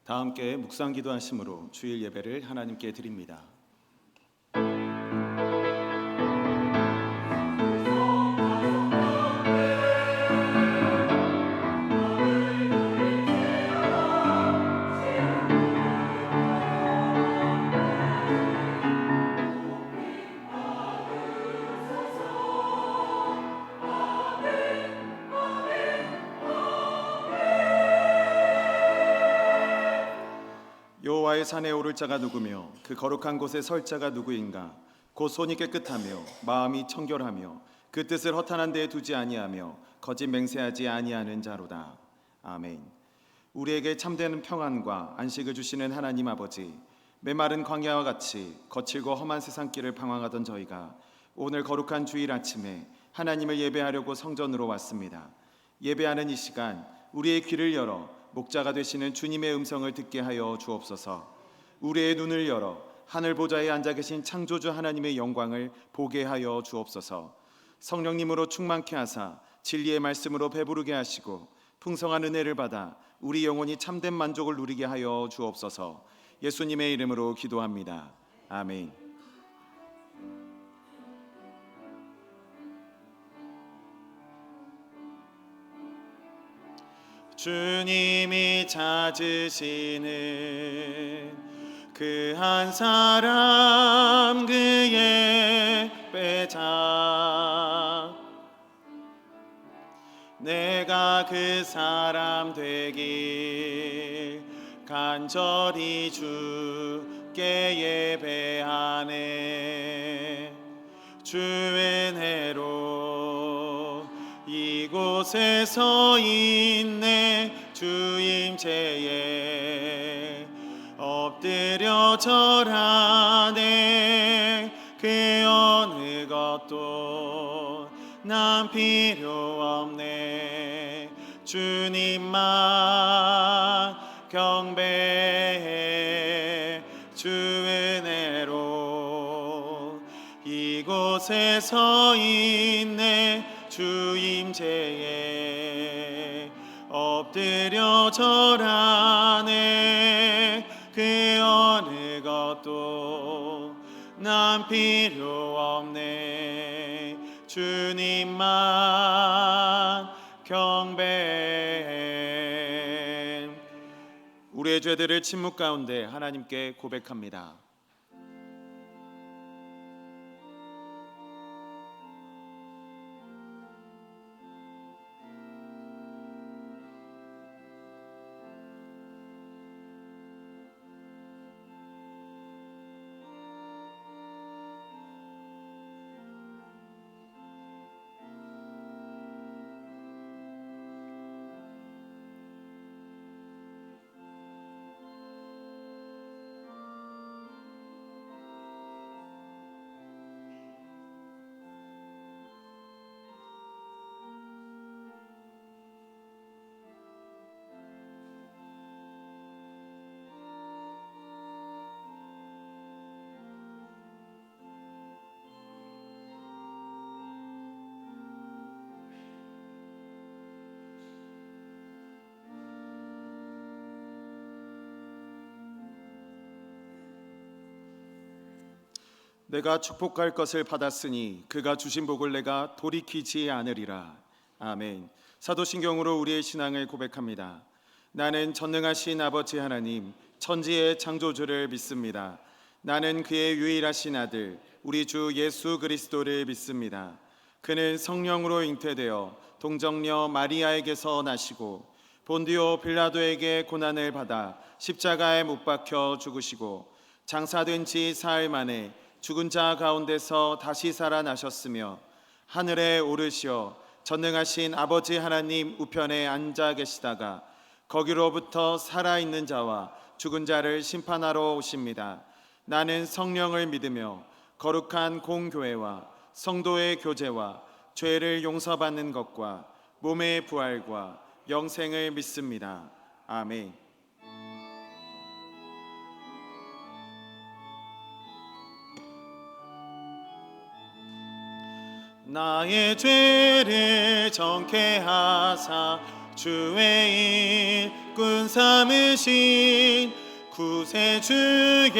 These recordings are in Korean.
다 함께 묵상 기도하심으로 주일 예배를 하나님께 드립니다. 여호와의 산에 오를 자가 누구며 그 거룩한 곳에 설 자가 누구인가? 곧 손이 깨끗하며 마음이 청결하며 그 뜻을 허탄한 데에 두지 아니하며 거짓 맹세하지 아니하는 자로다. 아멘. 우리에게 참되는 평안과 안식을 주시는 하나님 아버지, 메마른 광야와 같이 거칠고 험한 세상길을 방황하던 저희가 오늘 거룩한 주일 아침에 하나님을 예배하려고 성전으로 왔습니다. 예배하는 이 시간 우리의 귀를 열어 목자가 되시는 주님의 음성을 듣게 하여 주옵소서. 우리의 눈을 열어 하늘 보좌에 앉아 계신 창조주 하나님의 영광을 보게 하여 주옵소서. 성령님으로 충만케 하사 진리의 말씀으로 배부르게 하시고 풍성한 은혜를 받아 우리 영혼이 참된 만족을 누리게 하여 주옵소서. 예수님의 이름으로 기도합니다. 아멘. 주님이 찾으시는 그 한 사람 그의 빼자 내가 그 사람 되길 간절히 주께 예배하네. 주 은혜로 이곳에 서 있네. 주임체에 엎드려 절하네. 그 어느 것도 난 필요 없네. 주님만 경배해. 주 은혜로 이곳에 서 있네. 주임체에 엎드려 절하네. 그 어느 것도 난 필요 없네. 주님만 경배해. 우리의 죄들을 침묵 가운데 하나님께 고백합니다. 내가 축복할 것을 받았으니 그가 주신 복을 내가 돌이키지 않으리라. 아멘. 사도신경으로 우리의 신앙을 고백합니다. 나는 전능하신 아버지 하나님 천지의 창조주를 믿습니다. 나는 그의 유일하신 아들 우리 주 예수 그리스도를 믿습니다. 그는 성령으로 잉태되어 동정녀 마리아에게서 나시고 본디오 빌라도에게 고난을 받아 십자가에 못 박혀 죽으시고 장사된 지 사흘 만에 죽은 자 가운데서 다시 살아나셨으며 하늘에 오르시어 전능하신 아버지 하나님 우편에 앉아 계시다가 거기로부터 살아있는 자와 죽은 자를 심판하러 오십니다. 나는 성령을 믿으며 거룩한 공교회와 성도의 교제와 죄를 용서받는 것과 몸의 부활과 영생을 믿습니다. 아멘. 나의 죄를 정케 하사 주의 일 일꾼 삼으신 구세주의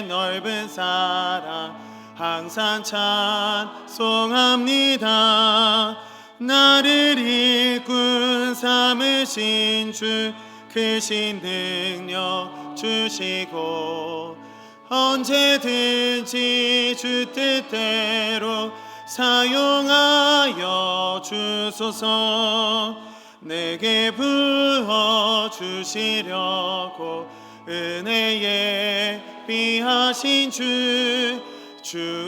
넓은 사랑 항상 찬송합니다. 나를 일꾼 삼으신 주 크신 능력 주시고 언제든지 주 뜻대로 사용하여 주소서. 내게 부어주시려고 은혜에 비하신 주의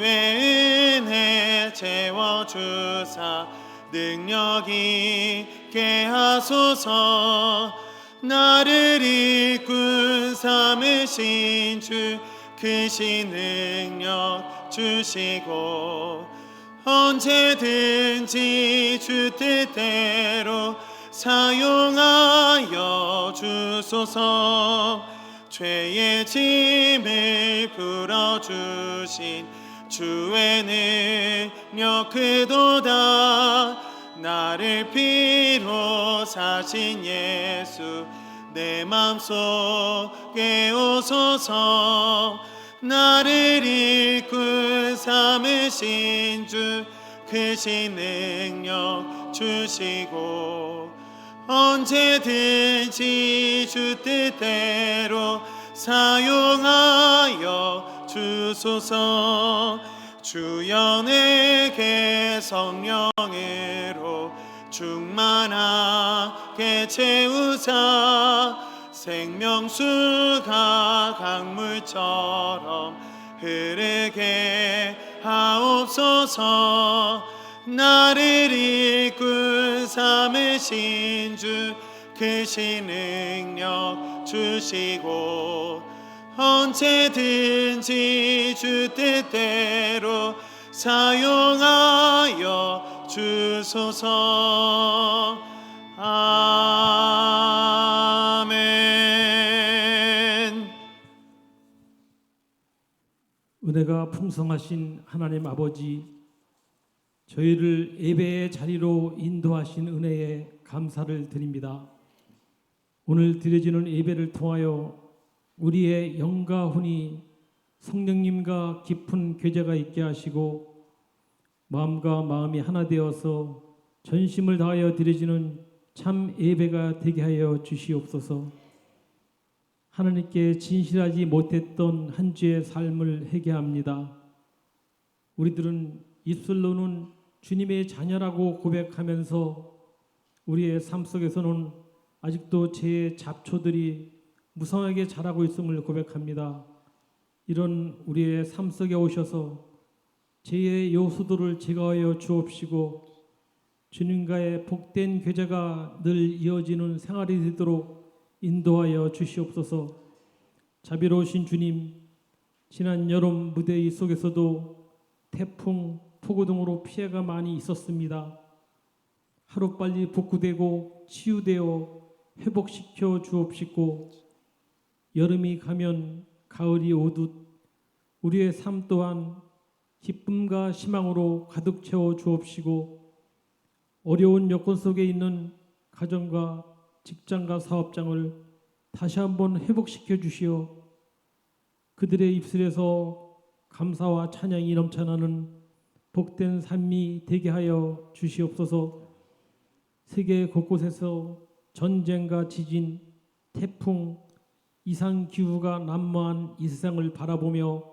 은혜 채워주사 능력 있게 하소서. 나를 일꾼 삼으신 주 크신 능력 주시고 언제든지 주 뜻대로 사용하여 주소서. 죄의 짐을 풀어주신 주의 능력 크도다. 나를 피로 사신 예수 내 맘속에 오소서. 나를 일꾼 삼으신 주 크신 능력 주시고 언제든지 주 뜻대로 사용하여 주소서. 주여 내게 성령으로 충만하게 채우사 생명수가 강물처럼 흐르게 하옵소서. 나를 일꾼 삼으신 주 크신 능력 주시고 언제든지 주 뜻대로 사용하여 주소서. 아멘. 은혜가 풍성하신 하나님 아버지, 저희를 예배의 자리로 인도하신 은혜에 감사를 드립니다. 오늘 드려지는 예배를 통하여 우리의 영과 혼이 성령님과 깊은 교제가 있게 하시고 마음과 마음이 하나 되어서 전심을 다하여 드려지는 참 예배가 되게 하여 주시옵소서. 하나님께 진실하지 못했던 한 주의 삶을 회개합니다. 우리들은 입술로는 주님의 자녀라고 고백하면서 우리의 삶 속에서는 아직도 죄의 잡초들이 무성하게 자라고 있음을 고백합니다. 이런 우리의 삶 속에 오셔서 죄의 요소들을 제거하여 주옵시고 주님과의 복된 교제가 늘 이어지는 생활이 되도록 인도하여 주시옵소서. 자비로우신 주님, 지난 여름 무더위 속에서도 태풍, 폭우 등으로 피해가 많이 있었습니다. 하루빨리 복구되고 치유되어 회복시켜 주옵시고 여름이 가면 가을이 오듯 우리의 삶 또한 기쁨과 희망으로 가득 채워 주옵시고 어려운 여건 속에 있는 가정과 직장과 사업장을 다시 한번 회복시켜 주시어 그들의 입술에서 감사와 찬양이 넘쳐나는 복된 삶이 되게 하여 주시옵소서. 세계 곳곳에서 전쟁과 지진, 태풍, 이상기후가 난무한 이 세상을 바라보며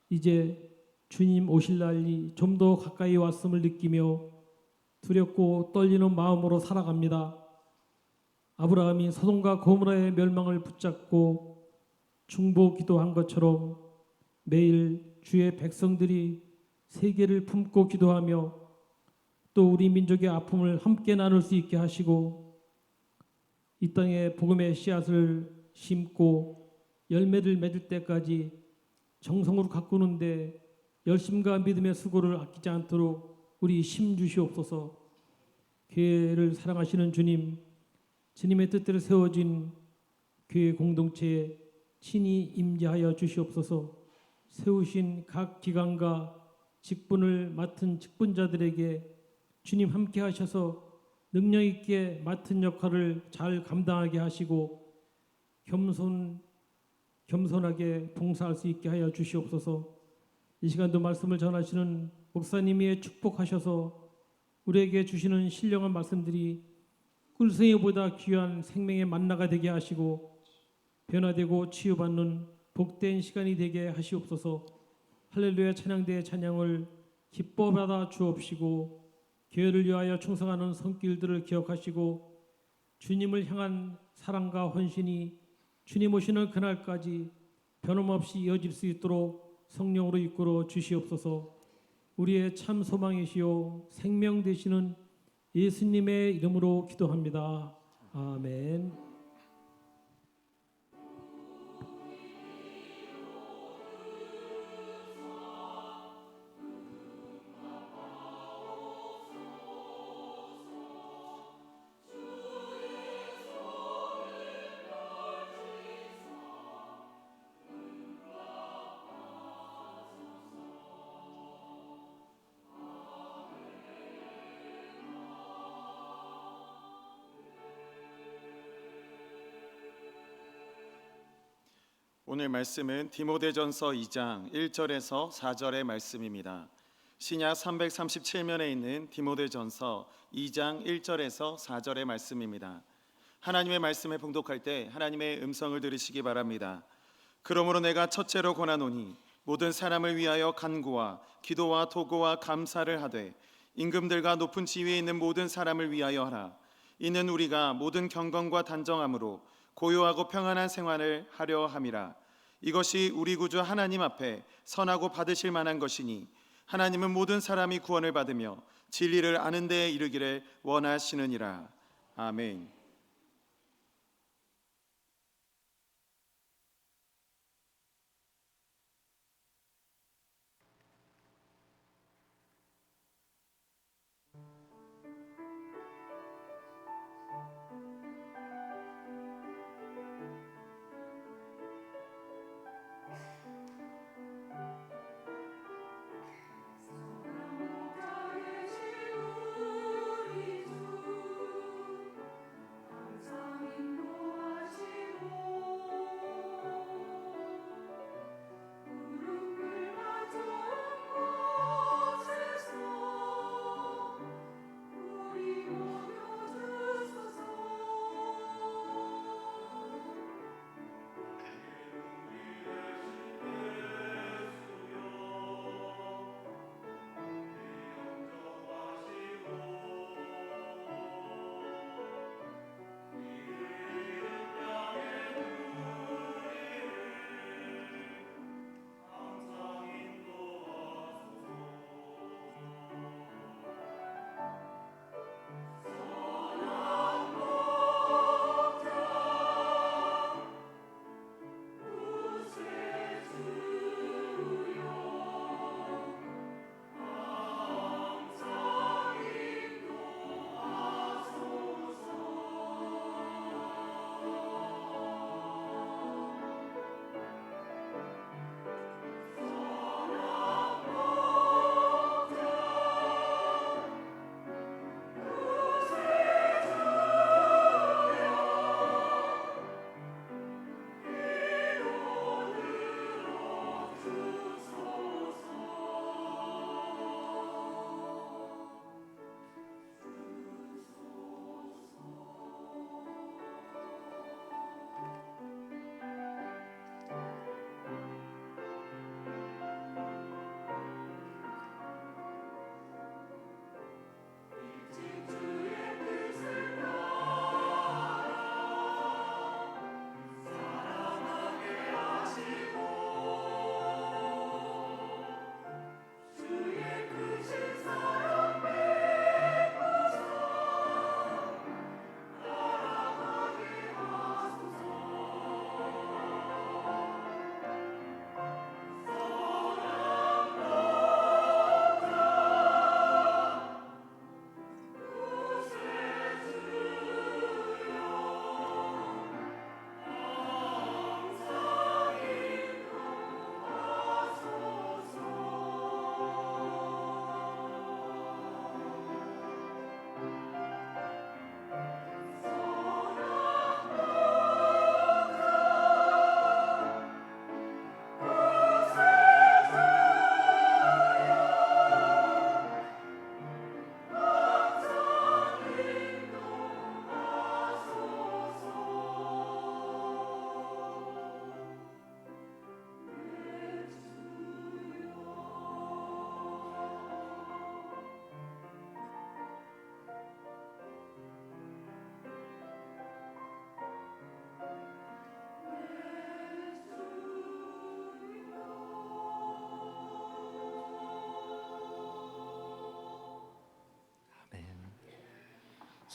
이제 주님 오실 날이 좀 더 가까이 왔음을 느끼며 두렵고 떨리는 마음으로 살아갑니다. 아브라함이 소돔과 고모라의 멸망을 붙잡고 중보 기도한 것처럼 매일 주의 백성들이 세계를 품고 기도하며 또 우리 민족의 아픔을 함께 나눌 수 있게 하시고 이 땅에 복음의 씨앗을 심고 열매를 맺을 때까지 정성으로 가꾸는데 열심과 믿음의 수고를 아끼지 않도록 우리 힘 주시옵소서. 교회를 사랑하시는 주님, 주님의 뜻대로 세워진 교회 공동체에 친히 임재하여 주시옵소서. 세우신 각 기관과 직분을 맡은 직분자들에게 주님 함께 하셔서 능력 있게 맡은 역할을 잘 감당하게 하시고 겸손하게 봉사할 수 있게 하여 주시옵소서. 이 시간도 말씀을 전하시는 목사님이 축복하셔서 우리에게 주시는 신령한 말씀들이 꿀성이보다 귀한 생명의 만나가 되게 하시고 변화되고 치유받는 복된 시간이 되게 하시옵소서. 할렐루야 찬양대의 찬양을 기뻐 받아 주옵시고 교회를 위하여 충성하는 손길들을 기억하시고 주님을 향한 사랑과 헌신이 주님 오시는 그날까지 변함없이 이어질 수 있도록 성령으로 이끌어 주시옵소서. 우리의 참 소망이시요 생명 되시는 예수님의 이름으로 기도합니다. 아멘. 오늘 말씀은 디모데전서 2장 1절에서 4절의 말씀입니다. 신약 337면에 있는 디모데전서 2장 1절에서 4절의 말씀입니다. 하나님의 말씀을 봉독할 때 하나님의 음성을 들으시기 바랍니다. 그러므로 내가 첫째로 권하노니 모든 사람을 위하여 간구와 기도와 도구와 감사를 하되 임금들과 높은 지위에 있는 모든 사람을 위하여 하라. 이는 우리가 모든 경건과 단정함으로 고요하고 평안한 생활을 하려 함이라. 이것이 우리 구주 하나님 앞에 선하고 받으실 만한 것이니 하나님은 모든 사람이 구원을 받으며 진리를 아는 데에 이르기를 원하시느니라. 아멘.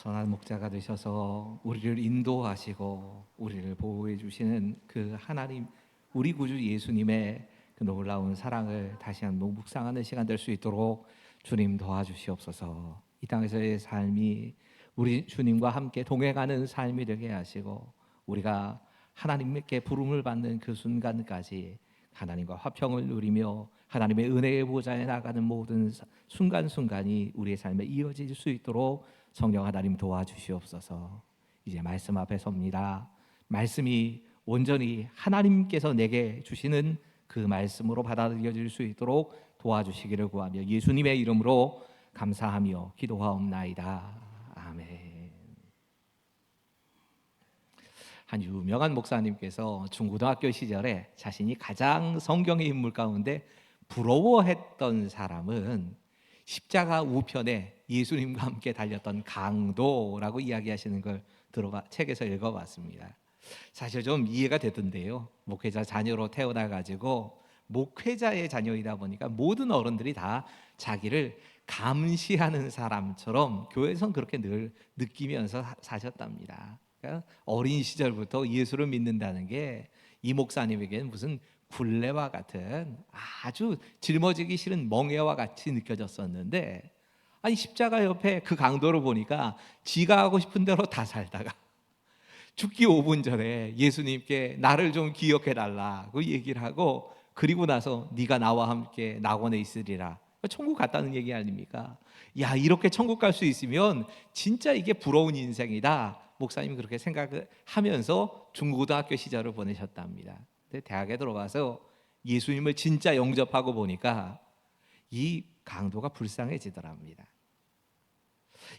선한 목자가 되셔서 우리를 인도하시고 우리를 보호해 주시는 그 하나님, 우리 구주 예수님의 그 놀라운 사랑을 다시 한번 묵상하는 시간 될 수 있도록 주님 도와주시옵소서. 이 땅에서의 삶이 우리 주님과 함께 동행하는 삶이 되게 하시고 우리가 하나님께 부름을 받는 그 순간까지 하나님과 화평을 누리며 하나님의 은혜의 보좌에 나가는 모든 순간순간이 우리의 삶에 이어질 수 있도록 성령 하나님 도와주시옵소서. 이제 말씀 앞에 섭니다. 말씀이 온전히 하나님께서 내게 주시는 그 말씀으로 받아들여질 수 있도록 도와주시기를 구하며 예수님의 이름으로 감사하며 기도하옵나이다. 아멘. 한 유명한 목사님께서 중고등학교 시절에 자신이 가장 성경의 인물 가운데 부러워했던 사람은 십자가 우편에 예수님과 함께 달렸던 강도라고 이야기하시는 걸 책에서 읽어봤습니다. 사실 좀 이해가 되던데요. 목회자 자녀로 태어나가지고 목회자의 자녀이다 보니까 모든 어른들이 다 자기를 감시하는 사람처럼 교회에서는 그렇게 늘 느끼면서 사셨답니다. 그러니까 어린 시절부터 예수를 믿는다는 게 이 목사님에게는 무슨 굴레와 같은 아주 짊어지기 싫은 멍에와 같이 느껴졌었는데, 아니 십자가 옆에 그 강도를 보니까 지가 하고 싶은 대로 다 살다가 죽기 5분 전에 예수님께 나를 좀 기억해 달라고 얘기를 하고, 그리고 나서 네가 나와 함께 낙원에 있으리라, 천국 갔다는 얘기 아닙니까? 야, 이렇게 천국 갈 수 있으면 진짜 이게 부러운 인생이다. 목사님이 그렇게 생각하면서 중고등학교 시절을 보내셨답니다. 근데 대학에 들어가서 예수님을 진짜 영접하고 보니까 이 강도가 불쌍해지더랍니다.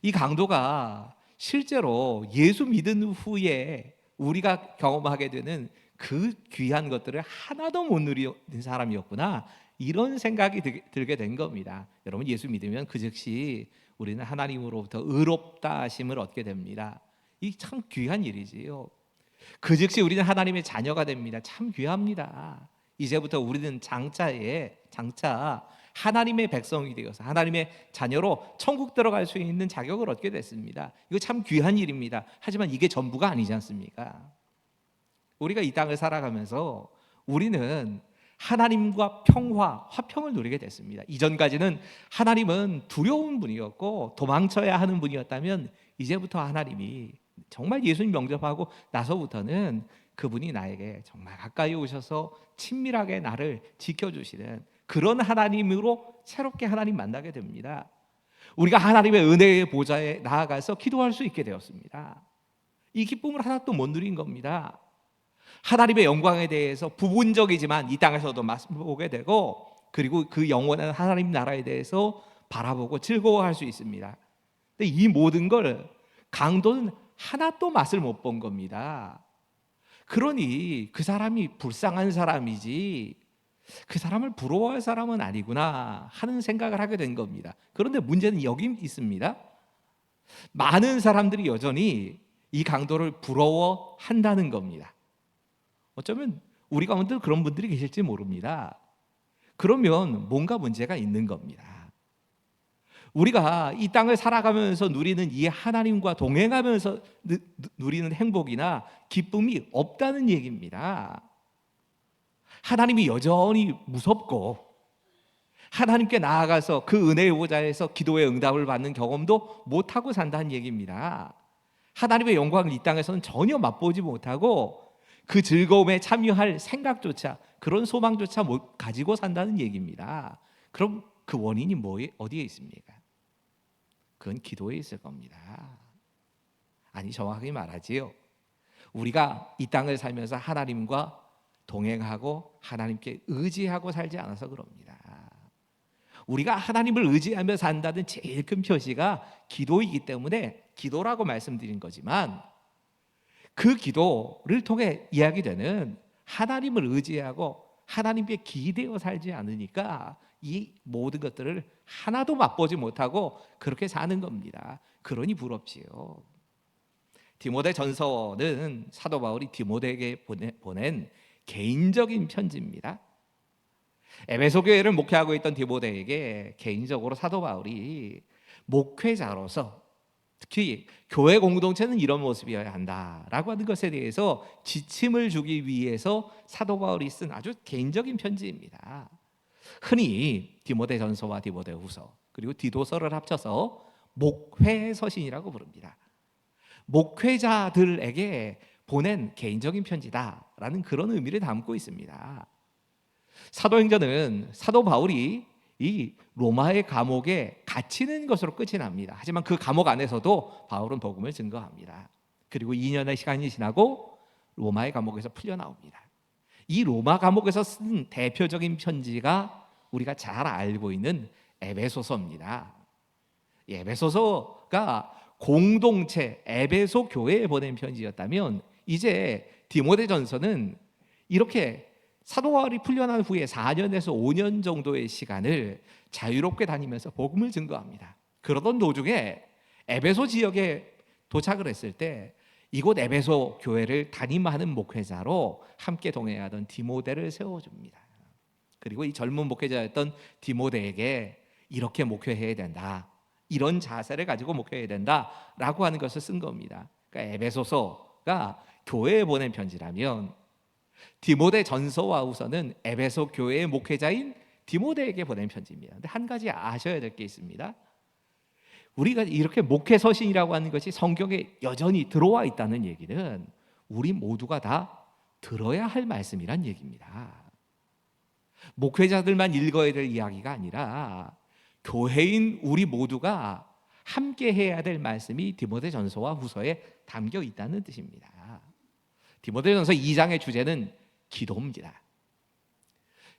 이 강도가 실제로 예수 믿은 후에 우리가 경험하게 되는 그 귀한 것들을 하나도 못 누린 사람이었구나, 이런 생각이 들게 된 겁니다. 여러분, 예수 믿으면 그 즉시 우리는 하나님으로부터 의롭다 하심을 얻게 됩니다. 이 참 귀한 일이지요. 그 즉시 우리는 하나님의 자녀가 됩니다. 참 귀합니다. 이제부터 우리는 장차 하나님의 백성이 되어서 하나님의 자녀로 천국 들어갈 수 있는 자격을 얻게 됐습니다. 이거 참 귀한 일입니다. 하지만 이게 전부가 아니지 않습니까? 우리가 이 땅을 살아가면서 우리는 하나님과 평화, 화평을 누리게 됐습니다. 이전까지는 하나님은 두려운 분이었고 도망쳐야 하는 분이었다면, 이제부터 하나님이 정말 예수님 영접하고 나서부터는 그분이 나에게 정말 가까이 오셔서 친밀하게 나를 지켜주시는 그런 하나님으로 새롭게 하나님 만나게 됩니다. 우리가 하나님의 은혜의 보좌에 나아가서 기도할 수 있게 되었습니다. 이 기쁨을 하나도 못 누린 겁니다. 하나님의 영광에 대해서 부분적이지만 이 땅에서도 맛보게 되고, 그리고 그 영원한 하나님 나라에 대해서 바라보고 즐거워할 수 있습니다. 근데 이 모든 걸 강도는 하나도 맛을 못 본 겁니다. 그러니 그 사람이 불쌍한 사람이지 그 사람을 부러워할 사람은 아니구나 하는 생각을 하게 된 겁니다. 그런데 문제는 여기 있습니다. 많은 사람들이 여전히 이 강도를 부러워한다는 겁니다. 어쩌면 우리 가운데 그런 분들이 계실지 모릅니다. 그러면 뭔가 문제가 있는 겁니다. 우리가 이 땅을 살아가면서 누리는 이 하나님과 동행하면서 누리는 행복이나 기쁨이 없다는 얘기입니다. 하나님이 여전히 무섭고 하나님께 나아가서 그 은혜의 보좌에서 기도의 응답을 받는 경험도 못하고 산다는 얘기입니다. 하나님의 영광을 이 땅에서는 전혀 맛보지 못하고 그 즐거움에 참여할 생각조차, 그런 소망조차 못 가지고 산다는 얘기입니다. 그럼 그 원인이 어디에 있습니까? 그건 기도에 있을 겁니다. 아니, 정확하게 말하지요, 우리가 이 땅을 살면서 하나님과 동행하고 하나님께 의지하고 살지 않아서 그럽니다. 우리가 하나님을 의지하며 산다는 제일 큰 표시가 기도이기 때문에 기도라고 말씀드린 거지만, 그 기도를 통해 이야기되는 하나님을 의지하고 하나님께 기대어 살지 않으니까 이 모든 것들을 하나도 맛보지 못하고 그렇게 사는 겁니다. 그러니 부럽지요. 디모데전서는 사도 바울이 디모데에게 보낸 개인적인 편지입니다. 에베소 교회를 목회하고 있던 디모데에게 개인적으로 사도 바울이 목회자로서 특히 교회 공동체는 이런 모습이어야 한다라고 하는 것에 대해서 지침을 주기 위해서 사도 바울이 쓴 아주 개인적인 편지입니다. 흔히 디모데전서와 디모데후서 그리고 디도서를 합쳐서 목회서신이라고 부릅니다. 목회자들에게 보낸 개인적인 편지다라는 그런 의미를 담고 있습니다. 사도행전은 사도 바울이 이 로마의 감옥에 갇히는 것으로 끝이 납니다. 하지만 그 감옥 안에서도 바울은 복음을 증거합니다. 그리고 2년의 시간이 지나고 로마의 감옥에서 풀려나옵니다. 이 로마 감옥에서 쓴 대표적인 편지가 우리가 잘 알고 있는 에베소서입니다. 에베소서가 공동체 에베소 교회에 보낸 편지였다면 이제 디모데전서는 이렇게 사도 바울이 풀려난 후에 4년에서 5년 정도의 시간을 자유롭게 다니면서 복음을 증거합니다. 그러던 도중에 에베소 지역에 도착을 했을 때 이곳 에베소 교회를 담임하는 목회자로 함께 동행하던 디모데를 세워줍니다. 그리고 이 젊은 목회자였던 디모데에게 이렇게 목회해야 된다, 이런 자세를 가지고 목회해야 된다라고 하는 것을 쓴 겁니다. 그러니까 에베소서가 교회에 보낸 편지라면 디모데 전서와 후서는 에베소 교회의 목회자인 디모데에게 보낸 편지입니다. 근데 한 가지 아셔야 될 게 있습니다. 우리가 이렇게 목회 서신이라고 하는 것이 성경에 여전히 들어와 있다는 얘기는 우리 모두가 다 들어야 할 말씀이란 얘기입니다. 목회자들만 읽어야 될 이야기가 아니라 교회인 우리 모두가 함께 해야 될 말씀이 디모데전서와 후서에 담겨 있다는 뜻입니다. 디모데전서 2장의 주제는 기도입니다.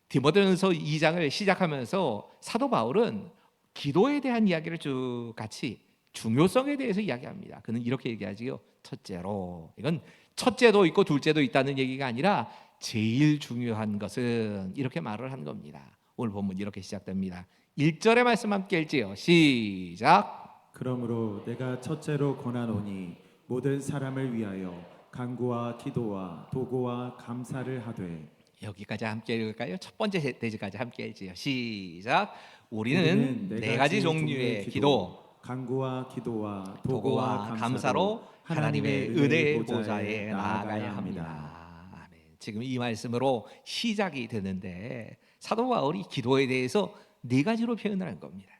디모데전서 2장을 시작하면서 사도 바울은 기도에 대한 이야기를 쭉 같이 중요성에 대해서 이야기합니다. 그는 이렇게 얘기하지요. 첫째로, 이건 첫째도 있고 둘째도 있다는 얘기가 아니라 제일 중요한 것은 이렇게 말을 하는 겁니다. 오늘 본문 이렇게 시작됩니다. 1절의 말씀 함께 읽지요. 시작. 그러므로 내가 첫째로 권하노니 모든 사람을 위하여 간구와 기도와 도고와 감사를 하되. 여기까지 함께 읽을까요? 첫 번째 대지까지 함께 읽지요. 시작. 우리는 네 가지 종류의 기도, 간구와 기도와 도고와 감사로 하나님의 은혜의 보좌에 나아가야 합니다. 아멘. 지금 이 말씀으로 시작이 되는데 사도 바울이 기도에 대해서 네 가지로 표현을 한 겁니다.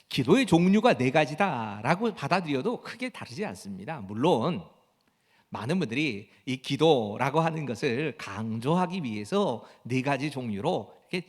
기도의 종류가 네 가지다라고 받아들여도 크게 다르지 않습니다. 물론 많은 분들이 이 기도라고 하는 것을 강조하기 위해서 네 가지 종류로 이렇게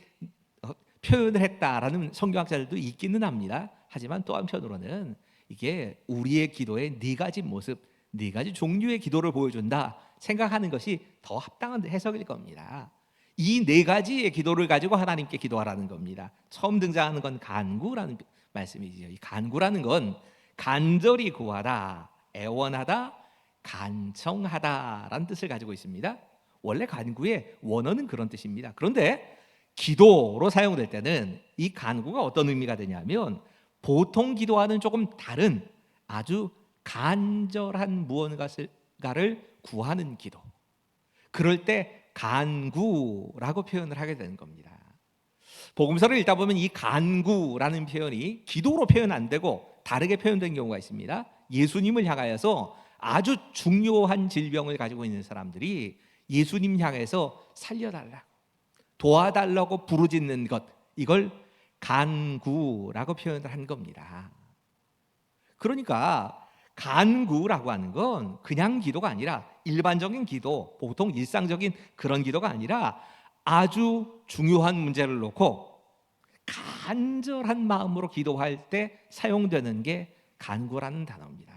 표현을 했다라는 성경학자들도 있기는 합니다. 하지만 또 한편으로는 이게 우리의 기도의 네 가지 모습, 네 가지 종류의 기도를 보여준다 생각하는 것이 더 합당한 해석일 겁니다. 이 네 가지의 기도를 가지고 하나님께 기도하라는 겁니다. 처음 등장하는 건 간구라는 말씀이지요. 이 간구라는 건 간절히 구하다, 애원하다, 간청하다라는 뜻을 가지고 있습니다. 원래 간구의 원어는 그런 뜻입니다. 그런데 기도로 사용될 때는 이 간구가 어떤 의미가 되냐면 보통 기도와는 조금 다른 아주 간절한 무언가를 구하는 기도. 그럴 때 간구라고 표현을 하게 되는 겁니다. 복음서를 읽다 보면 이 간구라는 표현이 기도로 표현 안 되고 다르게 표현된 경우가 있습니다. 예수님을 향하여서 아주 중요한 질병을 가지고 있는 사람들이 예수님 향해서 살려달라고, 도와달라고 부르짖는 것, 이걸 간구라고 표현을 한 겁니다. 그러니까 간구라고 하는 건 그냥 기도가 아니라 일반적인 기도, 보통 일상적인 그런 기도가 아니라 아주 중요한 문제를 놓고 간절한 마음으로 기도할 때 사용되는 게 간구라는 단어입니다.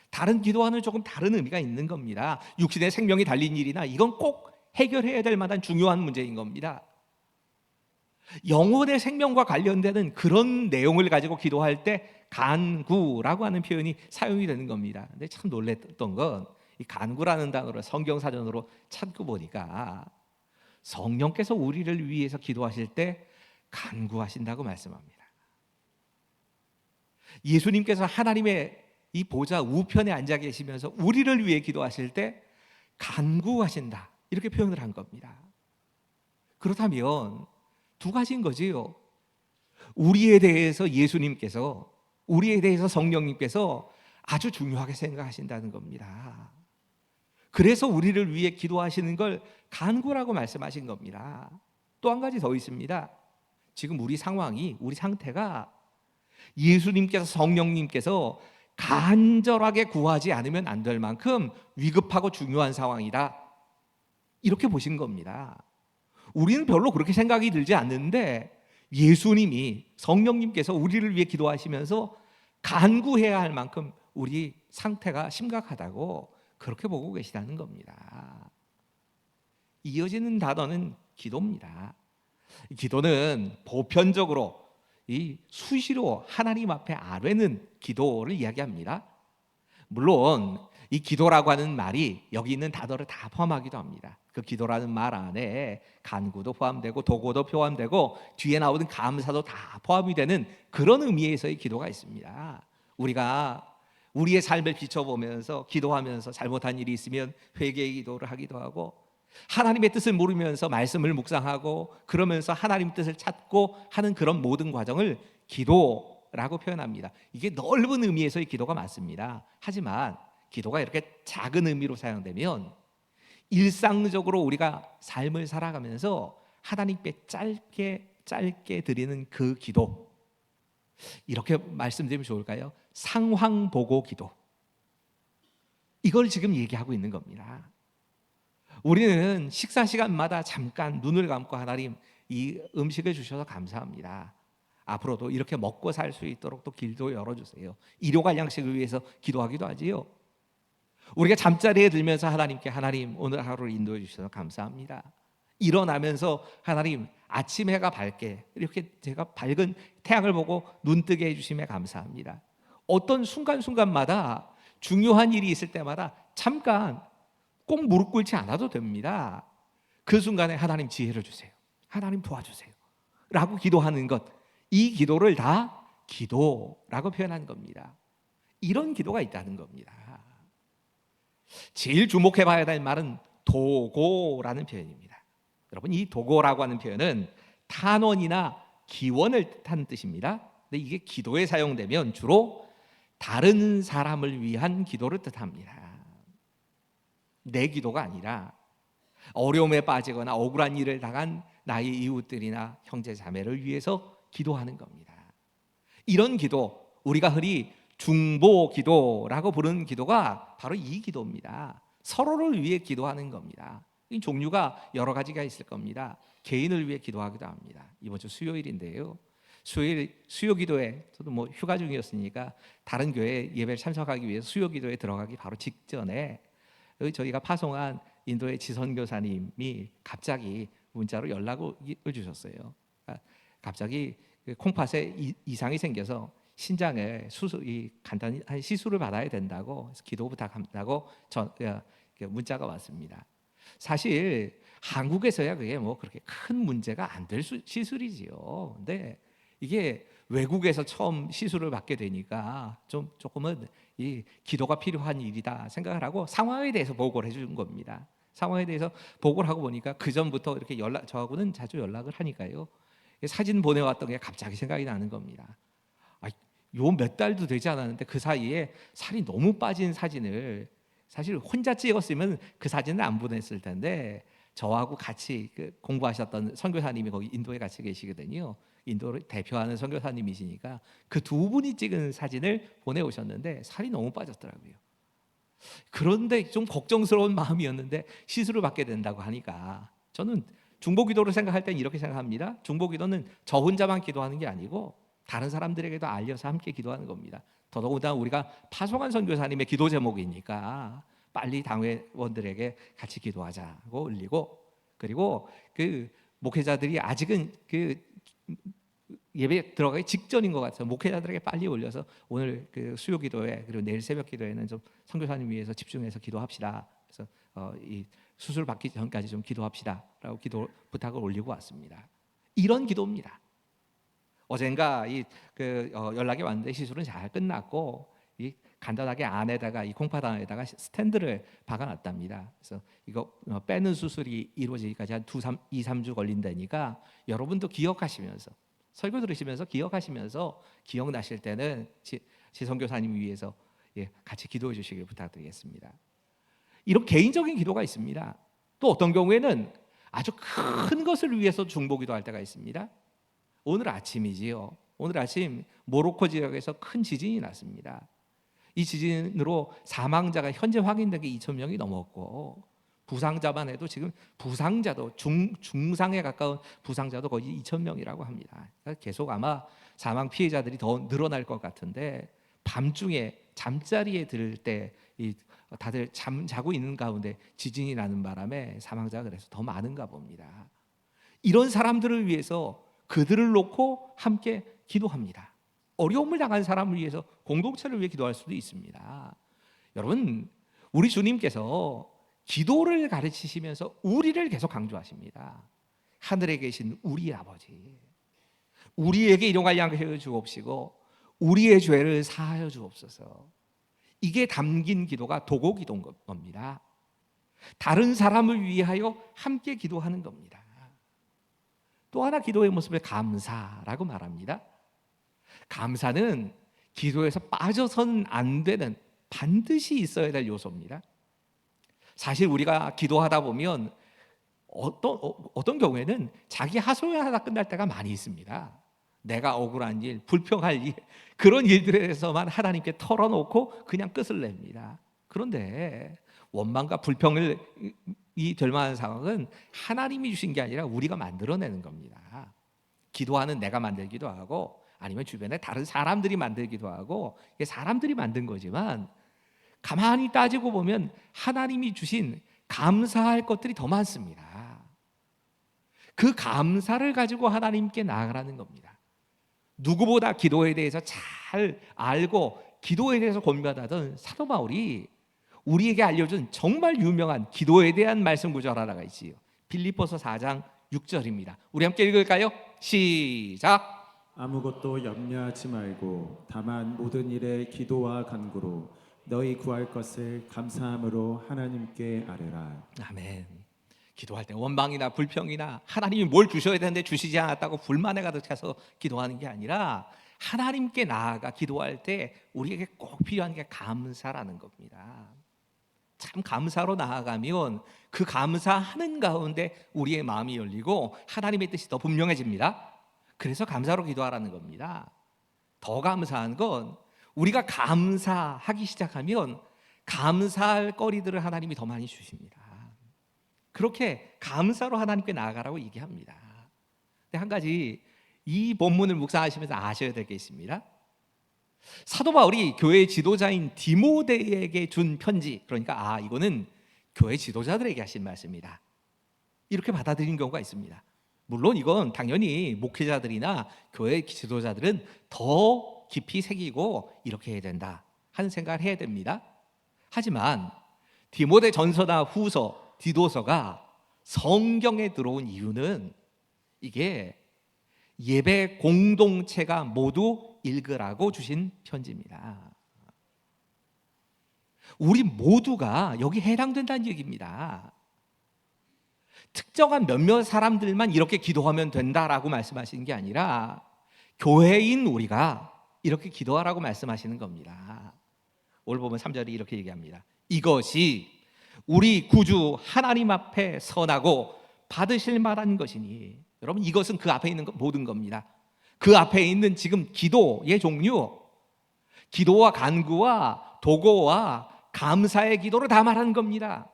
다른 기도와는 조금 다른 의미가 있는 겁니다. 육신의 생명이 달린 일이나 이건 꼭 해결해야 될 만한 중요한 문제인 겁니다. 영혼의 생명과 관련되는 그런 내용을 가지고 기도할 때 간구라고 하는 표현이 사용이 되는 겁니다. 근데 참 놀랬던 건 이 간구라는 단어를 성경 사전으로 찾고 보니까 성령께서 우리를 위해서 기도하실 때 간구하신다고 말씀합니다. 예수님께서 하나님의 이 보좌 우편에 앉아 계시면서 우리를 위해 기도하실 때 간구하신다, 이렇게 표현을 한 겁니다. 그렇다면 두 가지인 거지요. 우리에 대해서 예수님께서 우리에 대해서 성령님께서 아주 중요하게 생각하신다는 겁니다. 그래서 우리를 위해 기도하시는 걸 간구라고 말씀하신 겁니다. 또 한 가지 더 있습니다. 지금 우리 상황이, 우리 상태가 예수님께서, 성령님께서 간절하게 구하지 않으면 안 될 만큼 위급하고 중요한 상황이다, 이렇게 보신 겁니다. 우리는 별로 그렇게 생각이 들지 않는데 예수님이, 성령님께서 우리를 위해 기도하시면서 간구해야 할 만큼 우리 상태가 심각하다고 그렇게 보고 계시다는 겁니다. 이어지는 단어는 기도입니다. 기도는 보편적으로 이 수시로 하나님 앞에 아뢰는 기도를 이야기합니다. 물론 이 기도라고 하는 말이 여기 있는 단어를 다 포함하기도 합니다. 그 기도라는 말 안에 간구도 포함되고 도고도 포함되고 뒤에 나오는 감사도 다 포함이 되는 그런 의미에서의 기도가 있습니다. 우리가 우리의 삶을 비춰보면서 기도하면서 잘못한 일이 있으면 회개의 기도를 하기도 하고, 하나님의 뜻을 모르면서 말씀을 묵상하고 그러면서 하나님 뜻을 찾고 하는 그런 모든 과정을 기도라고 표현합니다. 이게 넓은 의미에서의 기도가 맞습니다. 하지만 기도가 이렇게 작은 의미로 사용되면 일상적으로 우리가 삶을 살아가면서 하나님께 짧게 드리는 그 기도, 이렇게 말씀드리면 좋을까요? 상황 보고 기도, 이걸 지금 얘기하고 있는 겁니다. 우리는 식사 시간마다 잠깐 눈을 감고 하나님, 이 음식을 주셔서 감사합니다, 앞으로도 이렇게 먹고 살 수 있도록 또 길도 열어주세요, 일용할 양식을 위해서 기도하기도 하지요. 우리가 잠자리에 들면서 하나님께, 하나님 오늘 하루를 인도해 주셔서 감사합니다, 일어나면서 하나님 아침 해가 밝게 이렇게 제가 밝은 태양을 보고 눈 뜨게 해주심에 감사합니다. 어떤 순간순간마다 중요한 일이 있을 때마다 잠깐 꼭 무릎 꿇지 않아도 됩니다. 그 순간에 하나님 지혜를 주세요, 하나님 도와주세요 라고 기도하는 것, 이 기도를 다 기도라고 표현하는 겁니다. 이런 기도가 있다는 겁니다. 제일 주목해 봐야 될 말은 도고라는 표현입니다. 여러분, 이 도고라고 하는 표현은 탄원이나 기원을 뜻하는 뜻입니다. 근데 이게 기도에 사용되면 주로 다른 사람을 위한 기도를 뜻합니다. 내 기도가 아니라 어려움에 빠지거나 억울한 일을 당한 나의 이웃들이나 형제 자매를 위해서 기도하는 겁니다. 이런 기도, 우리가 흔히 중보 기도라고 부르는 기도가 바로 이 기도입니다. 서로를 위해 기도하는 겁니다. 이 종류가 여러 가지가 있을 겁니다. 개인을 위해 기도하기도 합니다. 이번 주 수요일인데요, 수요 기도에, 저도 뭐 휴가 중이었으니까 다른 교회 예배를 참석하기 위해서 수요 기도에 들어가기 바로 직전에 저희가 파송한 인도의 지선교사님이 갑자기 문자로 연락을 주셨어요. 갑자기 콩팥에 이상이 생겨서 신장에 간단히 시술을 받아야 된다고, 기도 부탁한다고 문자가 왔습니다. 사실 한국에서야 그게 뭐 그렇게 큰 문제가 안 될 시술이지요. 근데 이게 외국에서 처음 시술을 받게 되니까 조금은 이 기도가 필요한 일이다 생각을 하고 상황에 대해서 보고를 해준 겁니다. 상황에 대해서 보고를 하고 보니까 그 전부터 이렇게 저하고는 자주 연락을 하니까요, 사진 보내왔던 게 갑자기 생각이 나는 겁니다. 요 몇 달도 되지 않았는데 그 사이에 살이 너무 빠진 사진을, 사실 혼자 찍었으면 그 사진을 안 보냈을 텐데 저하고 같이 공부하셨던 선교사님이 거기 인도에 같이 계시거든요. 인도를 대표하는 선교사님이시니까 그 두 분이 찍은 사진을 보내오셨는데 살이 너무 빠졌더라고요. 그런데 좀 걱정스러운 마음이었는데 시술을 받게 된다고 하니까, 저는 중보기도를 생각할 땐 이렇게 생각합니다. 중보기도는 저 혼자만 기도하는 게 아니고 다른 사람들에게도 알려서 함께 기도하는 겁니다. 더더군다나 우리가 파송한 선교사님의 기도 제목이니까 빨리 당회원들에게 같이 기도하자고 올리고, 그리고 그 목회자들이 아직은 그 예배 들어가기 직전인 것 같아서 목회자들에게 빨리 올려서 오늘 그 수요 기도회 그리고 내일 새벽 기도회는 좀 선교사님 위해서 집중해서 기도합시다. 그래서 이 수술 받기 전까지 좀 기도합시다라고 기도 부탁을 올리고 왔습니다. 이런 기도입니다. 어젠가 연락이 왔는데 시술은 잘 끝났고 간단하게 안에다가 이 콩팥 안에다가 스탠드를 박아놨답니다. 그래서 이거 빼는 수술이 이루어지기까지 한 2-3주 걸린다니까 여러분도 기억하시면서 설교 들으시면서 기억하시면서 기억나실 때는 지성교사님 위해서 같이 기도해 주시길 부탁드리겠습니다. 이런 개인적인 기도가 있습니다. 또 어떤 경우에는 아주 큰 것을 위해서 중보기도할 때가 있습니다. 오늘 아침이지요. 오늘 아침 모로코 지역에서 큰 지진이 났습니다. 이 지진으로 사망자가 현재 확인된 게 2,000명이 넘었고 부상자만 해도 지금 부상자도 중상에 가까운 부상자도 거의 2,000명이라고 합니다. 그러니까 계속 아마 사망 피해자들이 더 늘어날 것 같은데 밤중에 잠자리에 들 때 다들 자고 있는 가운데 지진이 나는 바람에 사망자가 그래서 더 많은가 봅니다. 이런 사람들을 위해서 그들을 놓고 함께 기도합니다. 어려움을 당한 사람을 위해서 공동체를 위해 기도할 수도 있습니다. 여러분, 우리 주님께서 기도를 가르치시면서 우리를 계속 강조하십니다. 하늘에 계신 우리 아버지, 우리에게 일용할 양식을 주옵시고 우리의 죄를 사하여 주옵소서. 이게 담긴 기도가 도고 기도인 겁니다. 다른 사람을 위하여 함께 기도하는 겁니다. 또 하나 기도의 모습을 감사라고 말합니다. 감사는 기도에서 빠져서는 안 되는 반드시 있어야 될 요소입니다. 사실 우리가 기도하다 보면 어떤 경우에는 자기 하소연하다 끝날 때가 많이 있습니다. 내가 억울한 일, 불평할 일, 그런 일들에 대해서만 하나님께 털어놓고 그냥 끝을 냅니다. 그런데 원망과 불평이 될 만한 상황은 하나님이 주신 게 아니라 우리가 만들어내는 겁니다. 기도하는 내가 만들기도 하고 아니면 주변에 다른 사람들이 만들기도 하고 이게 사람들이 만든 거지만 가만히 따지고 보면 하나님이 주신 감사할 것들이 더 많습니다. 그 감사를 가지고 하나님께 나아가라는 겁니다. 누구보다 기도에 대해서 잘 알고 기도에 대해서 고민하던 사도 바울이 우리에게 알려준 정말 유명한 기도에 대한 말씀 구절 하나가 있지요. 빌립보서 4장 6절입니다. 우리 함께 읽을까요? 시작. 아무것도 염려하지 말고 다만 모든 일에 기도와 간구로 너희 구할 것을 감사함으로 하나님께 아뢰라. 아멘. 기도할 때 원망이나 불평이나 하나님이 뭘 주셔야 되는데 주시지 않았다고 불만에 가득 차서 기도하는 게 아니라 하나님께 나아가 기도할 때 우리에게 꼭 필요한 게 감사라는 겁니다. 참 감사로 나아가면 그 감사하는 가운데 우리의 마음이 열리고 하나님의 뜻이 더 분명해집니다. 그래서 감사로 기도하라는 겁니다. 더 감사한 건 우리가 감사하기 시작하면 감사할 거리들을 하나님이 더 많이 주십니다. 그렇게 감사로 하나님께 나아가라고 얘기합니다. 근데 한 가지 이 본문을 묵상하시면서 아셔야 될 게 있습니다. 사도 바울이 교회 지도자인 디모데에게 준 편지, 그러니까 이거는 교회 지도자들에게 하신 말씀이다, 이렇게 받아들이는 경우가 있습니다. 물론 이건 당연히 목회자들이나 교회 지도자들은 더 깊이 새기고 이렇게 해야 된다 하는 생각을 해야 됩니다. 하지만 디모데 전서나 후서, 디도서가 성경에 들어온 이유는 이게 예배 공동체가 모두 읽으라고 주신 편지입니다. 우리 모두가 여기 해당된다는 얘기입니다. 특정한 몇몇 사람들만 이렇게 기도하면 된다라고 말씀하시는 게 아니라 교회인 우리가 이렇게 기도하라고 말씀하시는 겁니다. 오늘 보면 3절이 이렇게 얘기합니다. 이것이 우리 구주 하나님 앞에 선하고 받으실 만한 것이니, 여러분 이것은 그 앞에 있는 모든 겁니다. 그 앞에 있는 지금 기도의 종류, 기도와 간구와 도고와 감사의 기도를 다 말하는 겁니다.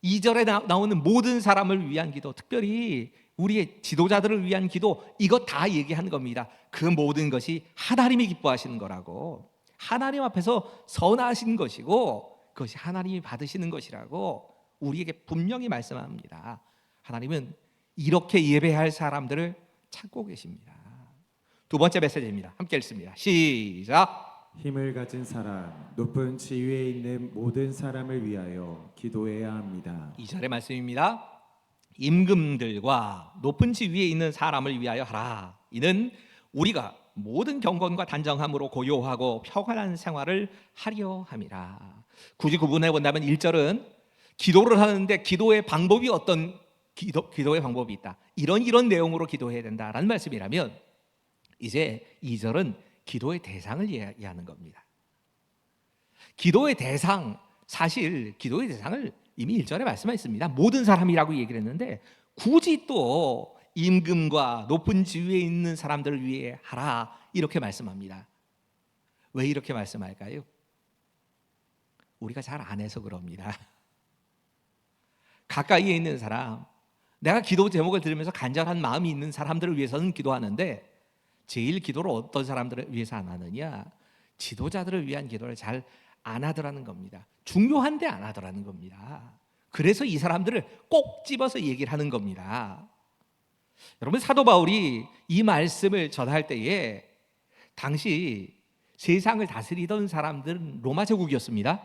2절에 나오는 모든 사람을 위한 기도, 특별히 우리의 지도자들을 위한 기도, 이거 다 얘기하는 겁니다. 그 모든 것이 하나님이 기뻐하시는 거라고, 하나님 앞에서 선하신 것이고 그것이 하나님이 받으시는 것이라고 우리에게 분명히 말씀합니다. 하나님은 이렇게 예배할 사람들을 찾고 계십니다. 두 번째 메시지입니다. 함께 읽습니다. 시작. 힘을 가진 사람, 높은 지위에 있는 모든 사람을 위하여 기도해야 합니다. 2절의 말씀입니다. 임금들과 높은 지위에 있는 사람을 위하여 하라. 이는 우리가 모든 경건과 단정함으로 고요하고 평안한 생활을 하려 함이라. 굳이 구분해 본다면 1절은 기도를 하는데 기도의 방법이 어떤 기도의 방법이 있다, 이런 내용으로 기도해야 된다라는 말씀이라면 이제 2절은 기도의 대상을 이야기하는 겁니다. 기도의 대상, 사실 기도의 대상을 이미 1절에 말씀하셨습니다. 모든 사람이라고 얘기를 했는데 굳이 또 임금과 높은 지위에 있는 사람들을 위해 하라 이렇게 말씀합니다. 왜 이렇게 말씀할까요? 우리가 잘 안 해서 그럽니다. 가까이에 있는 사람, 내가 기도 제목을 들으면서 간절한 마음이 있는 사람들을 위해서는 기도하는데 제일 기도를 어떤 사람들을 위해서 안 하느냐? 지도자들을 위한 기도를 잘 안 하더라는 겁니다. 중요한데 안 하더라는 겁니다. 그래서 이 사람들을 꼭 집어서 얘기를 하는 겁니다. 여러분, 사도 바울이 이 말씀을 전할 때에 당시 세상을 다스리던 사람들은 로마 제국이었습니다.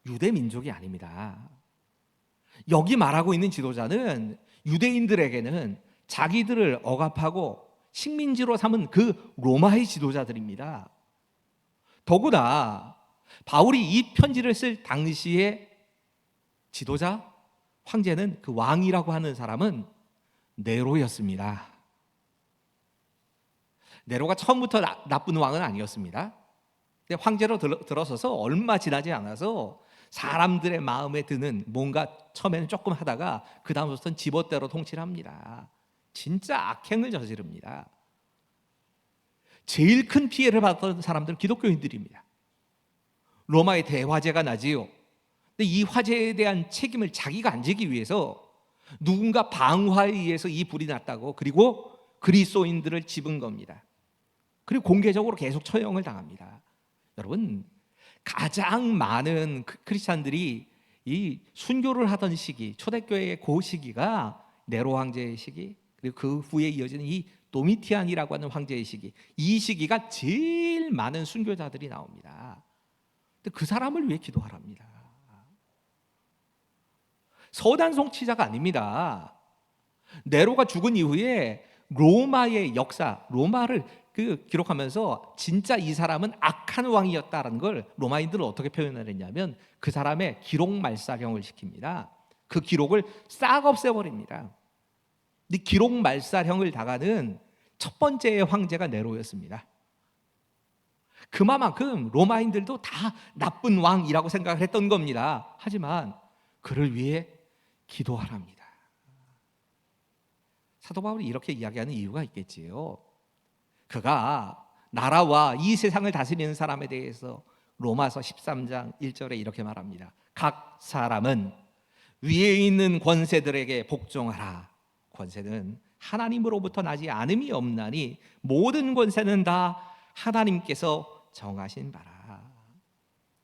유대 민족이 아닙니다. 여기 말하고 있는 지도자는 유대인들에게는 자기들을 억압하고 식민지로 삼은 그 로마의 지도자들입니다. 더구나 바울이 이 편지를 쓸 당시에 지도자, 황제는 그 왕이라고 하는 사람은 네로였습니다. 네로가 처음부터 나쁜 왕은 아니었습니다. 근데 황제로 들어서서 얼마 지나지 않아서 사람들의 마음에 드는 뭔가 처음에는 조금 하다가 그 다음부터는 지멋대로 통치를 합니다. 진짜 악행을 저지릅니다. 제일 큰 피해를 받았던 사람들은 기독교인들입니다. 로마의 대화재가 나지요. 근데 이 화재에 대한 책임을 자기가 안 지기 위해서 누군가 방화에 의해서 이 불이 났다고, 그리고 그리스도인들을 집은 겁니다. 그리고 공개적으로 계속 처형을 당합니다. 여러분, 가장 많은 크리스찬들이 이 순교를 하던 시기, 초대교회의 그 시기가 네로 황제의 시기, 그리고 그 후에 이어지는 이 도미티안이라고 하는 황제의 시기, 이 시기가 제일 많은 순교자들이 나옵니다. 근데 그 사람을 위해 기도하랍니다. 서단 송치자가 아닙니다. 네로가 죽은 이후에 로마의 역사, 로마를 기록하면서 진짜 이 사람은 악한 왕이었다라는 걸 로마인들은 어떻게 표현을 했냐면 그 사람의 기록 말살형을 시킵니다. 그 기록을 싹 없애버립니다. 근데 기록 말살형을 당하는 첫 번째 황제가 네로였습니다. 그만큼 로마인들도 다 나쁜 왕이라고 생각을 했던 겁니다. 하지만 그를 위해 기도하랍니다. 사도 바울이 이렇게 이야기하는 이유가 있겠지요. 그가 나라와 이 세상을 다스리는 사람에 대해서 로마서 13장 1절에 이렇게 말합니다. 각 사람은 위에 있는 권세들에게 복종하라. 권세는 하나님으로부터 나지 않음이 없나니 모든 권세는 다 하나님께서 정하신 바라.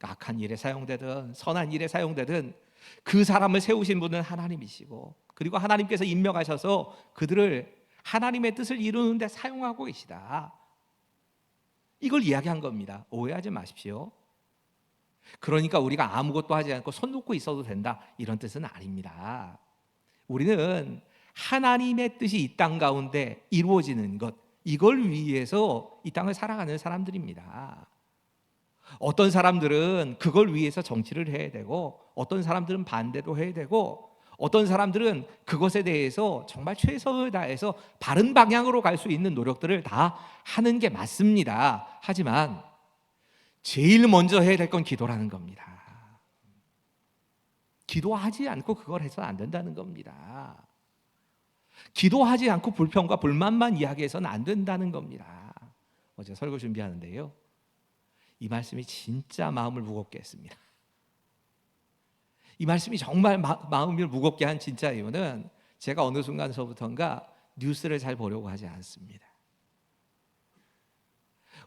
악한 일에 사용되든 선한 일에 사용되든 그 사람을 세우신 분은 하나님이시고, 그리고 하나님께서 임명하셔서 그들을 하나님의 뜻을 이루는 데 사용하고 계시다. 이걸 이야기한 겁니다. 오해하지 마십시오. 그러니까 우리가 아무것도 하지 않고 손 놓고 있어도 된다, 이런 뜻은 아닙니다. 우리는 하나님의 뜻이 이 땅 가운데 이루어지는 것, 이걸 위해서 이 땅을 살아가는 사람들입니다. 어떤 사람들은 그걸 위해서 정치를 해야 되고, 어떤 사람들은 반대도 해야 되고, 어떤 사람들은 그것에 대해서 정말 최선을 다해서 바른 방향으로 갈 수 있는 노력들을 다 하는 게 맞습니다. 하지만 제일 먼저 해야 될 건 기도라는 겁니다. 기도하지 않고 그걸 해서는 안 된다는 겁니다. 기도하지 않고 불평과 불만만 이야기해서는 안 된다는 겁니다. 어제 설교 준비하는데요, 이 말씀이 진짜 마음을 무겁게 했습니다. 이 말씀이 정말 마음을 무겁게 한 진짜 이유는 제가 어느 순간서부터인가 뉴스를 잘 보려고 하지 않습니다.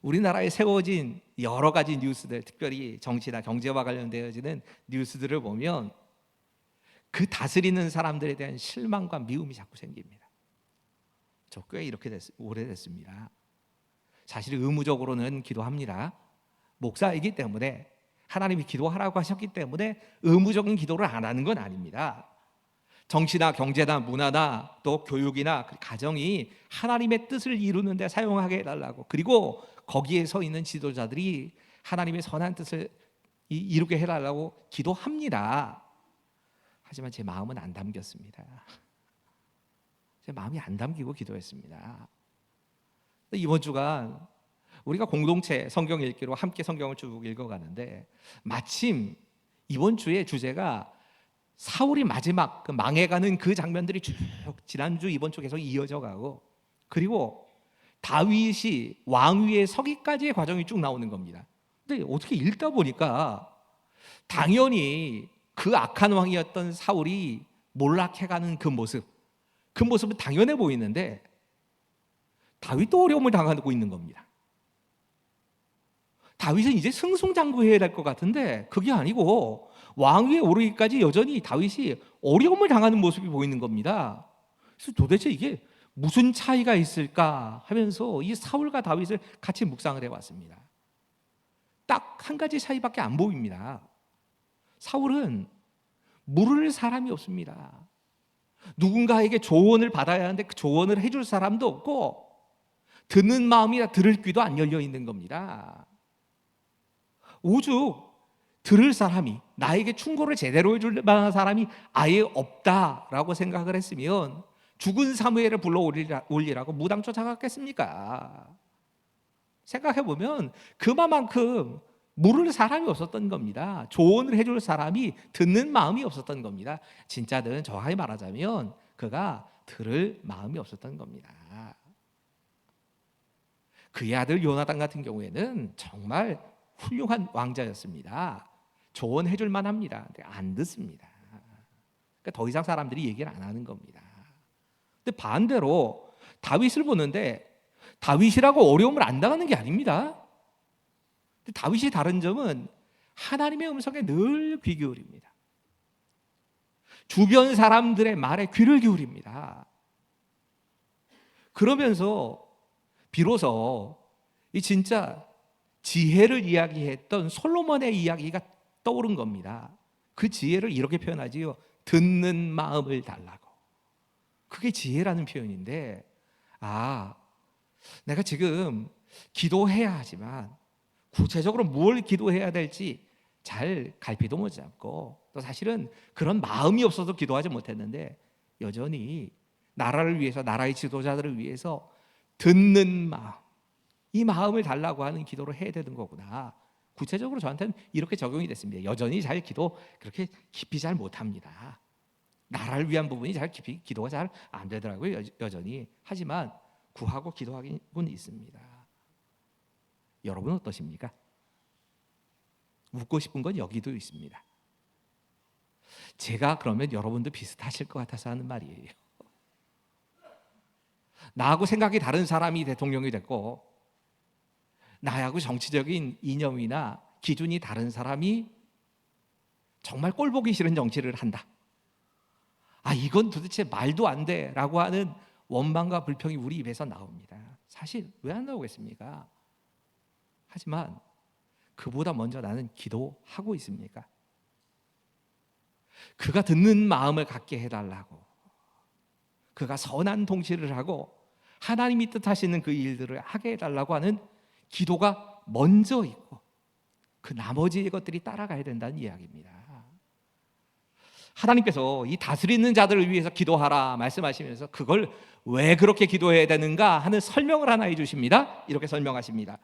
우리나라에 세워진 여러 가지 뉴스들, 특별히 정치나 경제와 관련되어지는 뉴스들을 보면 그 다스리는 사람들에 대한 실망과 미움이 자꾸 생깁니다. 저 꽤 이렇게 오래됐습니다. 사실 의무적으로는 기도합니다. 목사이기 때문에, 하나님이 기도하라고 하셨기 때문에 의무적인 기도를 안 하는 건 아닙니다. 정치나 경제나 문화나 또 교육이나 가정이 하나님의 뜻을 이루는 데 사용하게 해달라고, 그리고 거기에 서 있는 지도자들이 하나님의 선한 뜻을 이루게 해달라고 기도합니다. 하지만 제 마음은 안 담겼습니다. 제 마음이 안 담기고 기도했습니다. 이번 주간 우리가 공동체 성경 읽기로 함께 성경을 쭉 읽어가는데 마침 이번 주의 주제가 사울이 마지막 그 망해가는 그 장면들이 쭉 지난주 이번 주 계속 이어져 가고, 그리고 다윗이 왕위에 서기까지의 과정이 쭉 나오는 겁니다. 근데 어떻게 읽다 보니까 당연히 그 악한 왕이었던 사울이 몰락해가는 그 모습은 당연해 보이는데 다윗도 어려움을 당하고 있는 겁니다. 다윗은 이제 승승장구해야 될 것 같은데 그게 아니고 왕위에 오르기까지 여전히 다윗이 어려움을 당하는 모습이 보이는 겁니다. 그래서 도대체 이게 무슨 차이가 있을까 하면서 이 사울과 다윗을 같이 묵상을 해왔습니다. 딱 한 가지 차이밖에 안 보입니다. 사울은 물을 사람이 없습니다. 누군가에게 조언을 받아야 하는데 그 조언을 해줄 사람도 없고 듣는 마음이나 들을 귀도 안 열려 있는 겁니다. 오죽 들을 사람이, 나에게 충고를 제대로 해줄 만한 사람이 아예 없다라고 생각을 했으면 죽은 사무엘을 불러 올리라고 무당 쫓아갔겠습니까? 생각해보면 그만큼 물을 사람이 없었던 겁니다. 조언을 해줄 사람이, 듣는 마음이 없었던 겁니다. 진짜는 정확히 말하자면 그가 들을 마음이 없었던 겁니다. 그의 아들 요나단 같은 경우에는 정말 훌륭한 왕자였습니다. 조언해줄 만합니다. 근데 안 듣습니다. 그러니까 더 이상 사람들이 얘기를 안 하는 겁니다. 근데 반대로 다윗을 보는데 다윗이라고 어려움을 안 당하는 게 아닙니다. 근데 다윗이 다른 점은 하나님의 음성에 늘 귀 기울입니다. 주변 사람들의 말에 귀를 기울입니다. 그러면서 비로소 이 진짜 지혜를 이야기했던 솔로몬의 이야기가 떠오른 겁니다. 그 지혜를 이렇게 표현하지요. 듣는 마음을 달라고. 그게 지혜라는 표현인데, 내가 지금 기도해야 하지만 구체적으로 뭘 기도해야 될지 잘 갈피도 못 잡고, 또 사실은 그런 마음이 없어서 기도하지 못했는데 여전히 나라를 위해서, 나라의 지도자들을 위해서 듣는 마음, 이 마음을 달라고 하는 기도를 해야 되는 거구나. 구체적으로 저한테는 이렇게 적용이 됐습니다. 여전히 잘 기도 그렇게 깊이 잘 못합니다. 나라를 위한 부분이 잘 깊이 기도가 잘 안 되더라고요. 여전히. 하지만 구하고 기도하기는 있습니다. 여러분은 어떠십니까? 묻고 싶은 건 여기도 있습니다. 제가 그러면 여러분도 비슷하실 것 같아서 하는 말이에요. 나하고 생각이 다른 사람이 대통령이 됐고 나하고 정치적인 이념이나 기준이 다른 사람이 정말 꼴보기 싫은 정치를 한다. 이건 도대체 말도 안 돼라고 하는 원망과 불평이 우리 입에서 나옵니다. 사실 왜 안 나오겠습니까? 하지만 그보다 먼저 나는 기도하고 있습니까? 그가 듣는 마음을 갖게 해달라고, 그가 선한 통치를 하고 하나님이 뜻하시는 그 일들을 하게 해달라고 하는 기도가 먼저 있고 그 나머지 것들이 따라가야 된다는 이야기입니다. 하나님께서 이 다스리는 자들을 위해서 기도하라 말씀하시면서 그걸 왜 그렇게 기도해야 되는가 하는 설명을 하나 해주십니다. 이렇게 설명하십니다.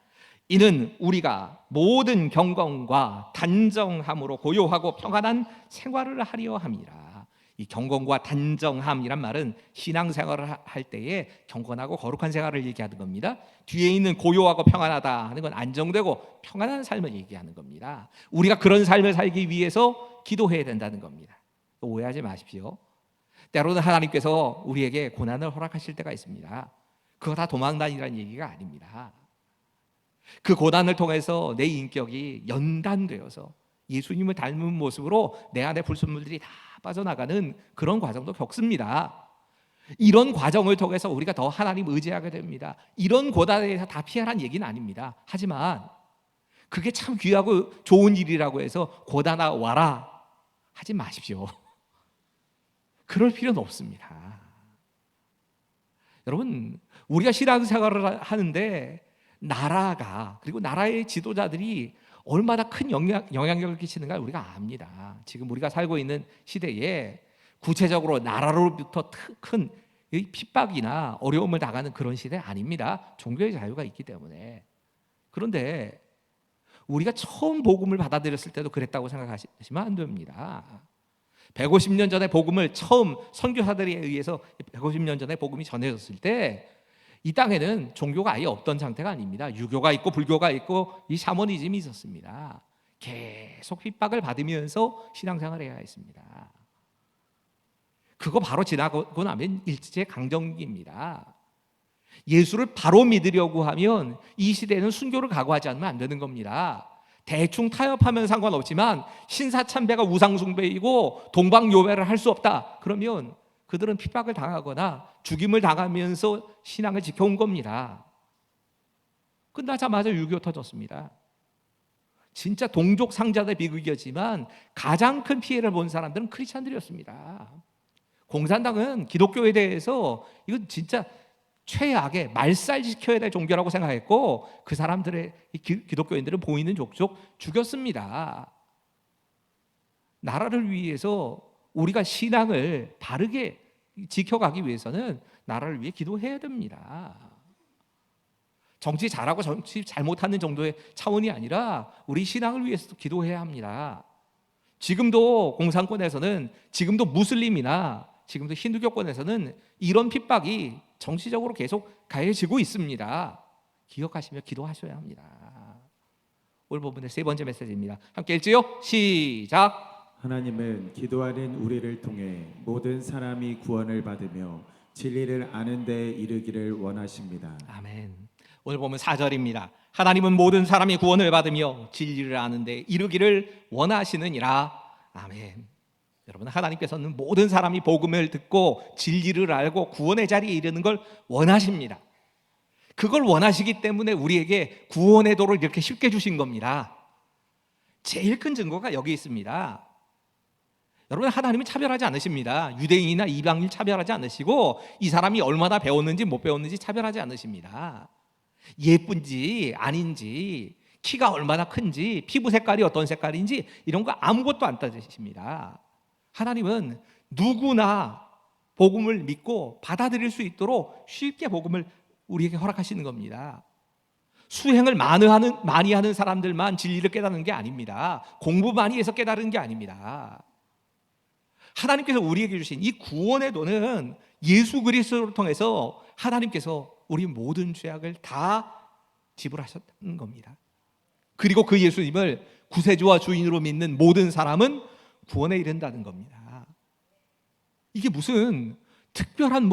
이는 우리가 모든 경건과 단정함으로 고요하고 평안한 생활을 하려 함이라. 이 경건과 단정함이란 말은 신앙생활을 할 때에 경건하고 거룩한 생활을 얘기하는 겁니다. 뒤에 있는 고요하고 평안하다 하는 건 안정되고 평안한 삶을 얘기하는 겁니다. 우리가 그런 삶을 살기 위해서 기도해야 된다는 겁니다. 오해하지 마십시오. 때로는 하나님께서 우리에게 고난을 허락하실 때가 있습니다. 그거 다 도망다니라는 얘기가 아닙니다. 그 고난을 통해서 내 인격이 연단되어서 예수님을 닮은 모습으로 내 안에 불순물들이 다 빠져나가는 그런 과정도 겪습니다. 이런 과정을 통해서 우리가 더 하나님 의지하게 됩니다. 이런 고난에서 다 피하라는 얘기는 아닙니다. 하지만 그게 참 귀하고 좋은 일이라고 해서 고난아 와라 하지 마십시오. 그럴 필요는 없습니다. 여러분, 우리가 신앙생활을 하는데 나라가, 그리고 나라의 지도자들이 얼마나 큰 영향력을 끼치는가 우리가 압니다. 지금 우리가 살고 있는 시대에 구체적으로 나라로부터 큰 이 핍박이나 어려움을 당하는 그런 시대 아닙니다. 종교의 자유가 있기 때문에. 그런데 우리가 처음 복음을 받아들였을 때도 그랬다고 생각하시면 안 됩니다. 150년 전에 복음을 처음 선교사들에 의해서 150년 전에 복음이 전해졌을 때 이 땅에는 종교가 아예 없던 상태가 아닙니다. 유교가 있고 불교가 있고 이 샤머니즘이 있었습니다. 계속 핍박을 받으면서 신앙생활을 해야 했습니다. 그거 바로 지나고 나면 일제 강점기입니다. 예수를 바로 믿으려고 하면 이 시대에는 순교를 각오하지 않으면 안 되는 겁니다. 대충 타협하면 상관없지만 신사참배가 우상숭배이고 동방요배를 할 수 없다. 그러면 그들은 핍박을 당하거나 죽임을 당하면서 신앙을 지켜온 겁니다. 끝나자마자 6.25 터졌습니다. 진짜 동족 상자의 비극이었지만 가장 큰 피해를 본 사람들은 크리스찬들이었습니다. 공산당은 기독교에 대해서 이건 진짜 최악의 말살시켜야 될 종교라고 생각했고 그 사람들의 기독교인들은 보이는 족족 죽였습니다. 나라를 위해서 우리가 신앙을 바르게 지켜가기 위해서는 나라를 위해 기도해야 됩니다. 정치 잘하고 정치 잘못하는 정도의 차원이 아니라 우리 신앙을 위해서도 기도해야 합니다. 지금도 공산권에서는 지금도 무슬림이나 지금도 힌두교권에서는 이런 핍박이 정치적으로 계속 가해지고 있습니다. 기억하시며 기도하셔야 합니다. 오늘 본문의 세 번째 메시지입니다. 함께 읽지요? 시작. 하나님은 기도하는 우리를 통해 모든 사람이 구원을 받으며 진리를 아는 데 이르기를 원하십니다. 아멘. 오늘 보면 4절입니다. 하나님은 모든 사람이 구원을 받으며 진리를 아는 데 이르기를 원하시느니라. 아멘. 여러분, 하나님께서는 모든 사람이 복음을 듣고 진리를 알고 구원의 자리에 이르는 걸 원하십니다. 그걸 원하시기 때문에 우리에게 구원의 도를 이렇게 쉽게 주신 겁니다. 제일 큰 증거가 여기 있습니다. 여러분, 하나님은 차별하지 않으십니다. 유대인이나 이방인 차별하지 않으시고 이 사람이 얼마나 배웠는지 못 배웠는지 차별하지 않으십니다. 예쁜지 아닌지, 키가 얼마나 큰지, 피부 색깔이 어떤 색깔인지 이런 거 아무것도 안 따지십니다. 하나님은 누구나 복음을 믿고 받아들일 수 있도록 쉽게 복음을 우리에게 허락하시는 겁니다. 수행을 많이 하는 사람들만 진리를 깨닫는 게 아닙니다. 공부 많이 해서 깨달은 게 아닙니다. 하나님께서 우리에게 주신 이 구원의 도는 예수 그리스도를 통해서 하나님께서 우리 모든 죄악을 다 지불하셨다는 겁니다. 그리고 그 예수님을 구세주와 주인으로 믿는 모든 사람은 구원에 이른다는 겁니다. 이게 무슨 특별한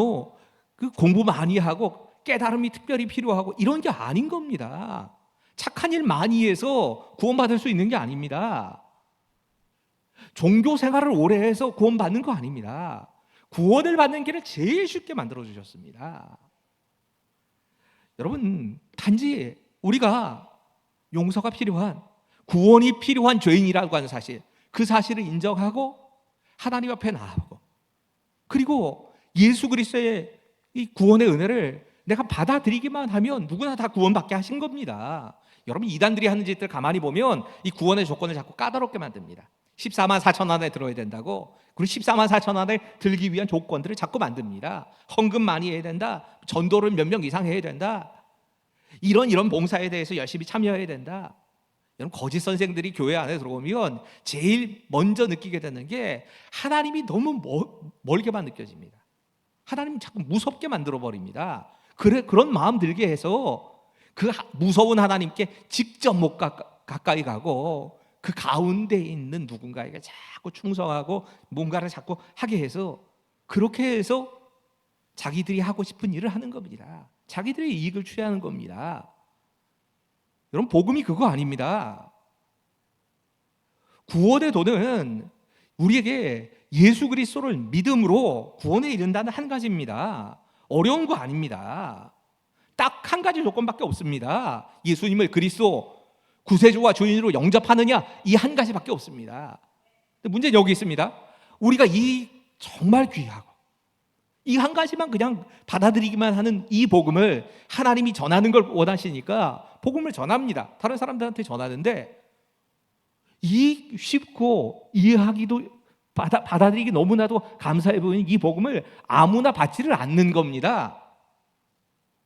그 공부 많이 하고 깨달음이 특별히 필요하고 이런 게 아닌 겁니다. 착한 일 많이 해서 구원받을 수 있는 게 아닙니다. 종교 생활을 오래 해서 구원받는 거 아닙니다. 구원을 받는 길을 제일 쉽게 만들어 주셨습니다. 여러분, 단지 우리가 용서가 필요한, 구원이 필요한 죄인이라고 하는 사실, 그 사실을 인정하고 하나님 앞에 나아가고, 그리고 예수 그리스도의 이 구원의 은혜를 내가 받아들이기만 하면 누구나 다 구원받게 하신 겁니다. 여러분, 이단들이 하는 짓들 가만히 보면 이 구원의 조건을 자꾸 까다롭게 만듭니다. 14만 4천 안에 들어야 된다고, 그리고 14만 4천 안에 들기 위한 조건들을 자꾸 만듭니다. 헌금 많이 해야 된다, 전도를 몇 명 이상 해야 된다, 이런 봉사에 대해서 열심히 참여해야 된다. 여러분, 거짓 선생들이 교회 안에 들어오면 제일 먼저 느끼게 되는 게 하나님이 너무 멀게만 느껴집니다. 하나님이 자꾸 무섭게 만들어 버립니다. 그런 마음 들게 해서 그 무서운 하나님께 직접 못 가까이 가고 그 가운데 있는 누군가에게 자꾸 충성하고 뭔가를 자꾸 하게 해서, 그렇게 해서 자기들이 하고 싶은 일을 하는 겁니다. 자기들의 이익을 취하는 겁니다. 여러분, 복음이 그거 아닙니다. 구원의 도는 우리에게 예수 그리스도를 믿음으로 구원에 이른다는 한 가지입니다. 어려운 거 아닙니다. 딱 한 가지 조건밖에 없습니다. 예수님을 그리스도 구세주와 주인으로 영접하느냐, 이 한 가지밖에 없습니다. 근데 문제는 여기 있습니다. 우리가 이 정말 귀하고 이 한 가지만 그냥 받아들이기만 하는 이 복음을 하나님이 전하는 걸 원하시니까 복음을 전합니다. 다른 사람들한테 전하는데 이 쉽고 이해하기도 받아들이기 너무나도 감사해 보이는 이 복음을 아무나 받지를 않는 겁니다.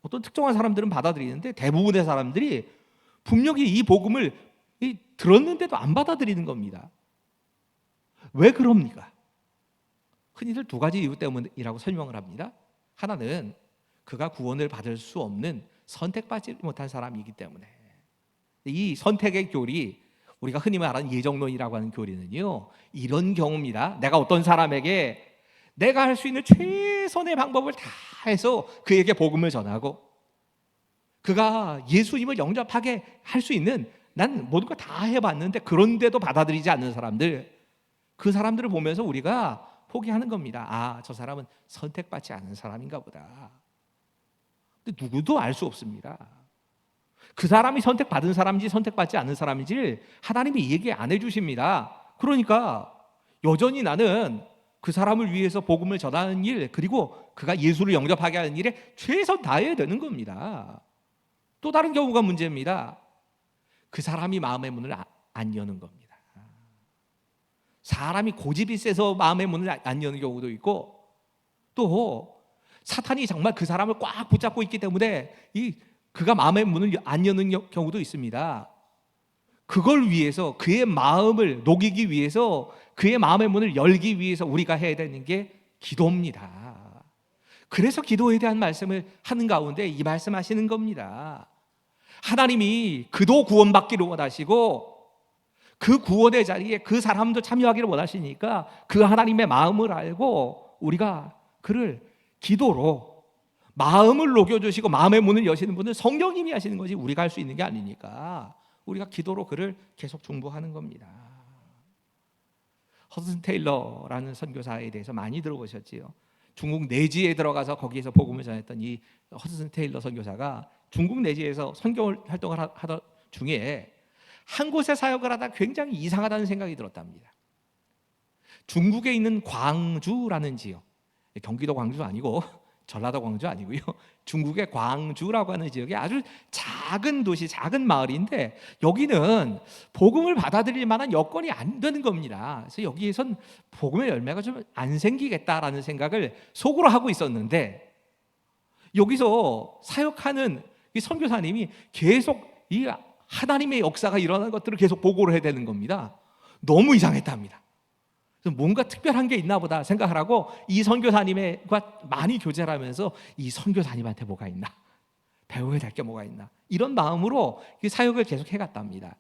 어떤 특정한 사람들은 받아들이는데 대부분의 사람들이 분명히 이 복음을 들었는데도 안 받아들이는 겁니다. 왜 그럽니까? 흔히들 두 가지 이유 때문이라고 설명을 합니다. 하나는 그가 구원을 받을 수 없는 선택받지 못한 사람이기 때문에. 이 선택의 교리, 우리가 흔히 말하는 예정론이라고 하는 교리는요, 이런 경우입니다. 내가 어떤 사람에게 내가 할 수 있는 최선의 방법을 다 해서 그에게 복음을 전하고 그가 예수님을 영접하게 할 수 있는, 난 모든 거 다 해봤는데 그런데도 받아들이지 않는 사람들, 그 사람들을 보면서 우리가 포기하는 겁니다. 아, 저 사람은 선택받지 않은 사람인가 보다. 근데 누구도 알 수 없습니다. 그 사람이 선택받은 사람인지 선택받지 않는 사람인지 하나님이 얘기 안 해주십니다. 그러니까 여전히 나는 그 사람을 위해서 복음을 전하는 일, 그리고 그가 예수를 영접하게 하는 일에 최선 다해야 되는 겁니다. 또 다른 경우가 문제입니다. 그 사람이 마음의 문을 안 여는 겁니다. 사람이 고집이 세서 마음의 문을 안 여는 경우도 있고, 또 사탄이 정말 그 사람을 꽉 붙잡고 있기 때문에 그가 마음의 문을 안 여는 경우도 있습니다. 그걸 위해서, 그의 마음을 녹이기 위해서, 그의 마음의 문을 열기 위해서 우리가 해야 되는 게 기도입니다. 그래서 기도에 대한 말씀을 하는 가운데 이 말씀하시는 겁니다. 하나님이 그도 구원받기를 원하시고 그 구원의 자리에 그 사람도 참여하기를 원하시니까 그 하나님의 마음을 알고 우리가 그를 기도로 마음을 녹여주시고 마음의 문을 여시는 분은 성령님이 하시는 거지 우리가 할 수 있는 게 아니니까 우리가 기도로 그를 계속 중보하는 겁니다. 허슨 테일러라는 선교사에 대해서 많이 들어보셨지요. 중국 내지에 들어가서 거기에서 복음을 전했던 이 허슨 테일러 선교사가 중국 내지에서 선교 활동을 하던 중에 한 곳에 사역을 하다 굉장히 이상하다는 생각이 들었답니다. 중국에 있는 광주라는 지역, 경기도 광주 아니고 전라도 광주 아니고요, 중국의 광주라고 하는 지역에 아주 작은 도시, 작은 마을인데 여기는 복음을 받아들일 만한 여건이 안 되는 겁니다. 그래서 여기에선 복음의 열매가 좀 안 생기겠다라는 생각을 속으로 하고 있었는데 여기서 사역하는 이 선교사님이 계속 이 하나님의 역사가 일어나는 것들을 계속 보고를 해야 되는 겁니다. 너무 이상했답니다. 그래서 뭔가 특별한 게 있나 보다 생각을 하고 이 선교사님과 많이 교제를 하면서 이 선교사님한테 뭐가 있나, 배워야 될 게 뭐가 있나, 이런 마음으로 사역을 계속 해갔답니다.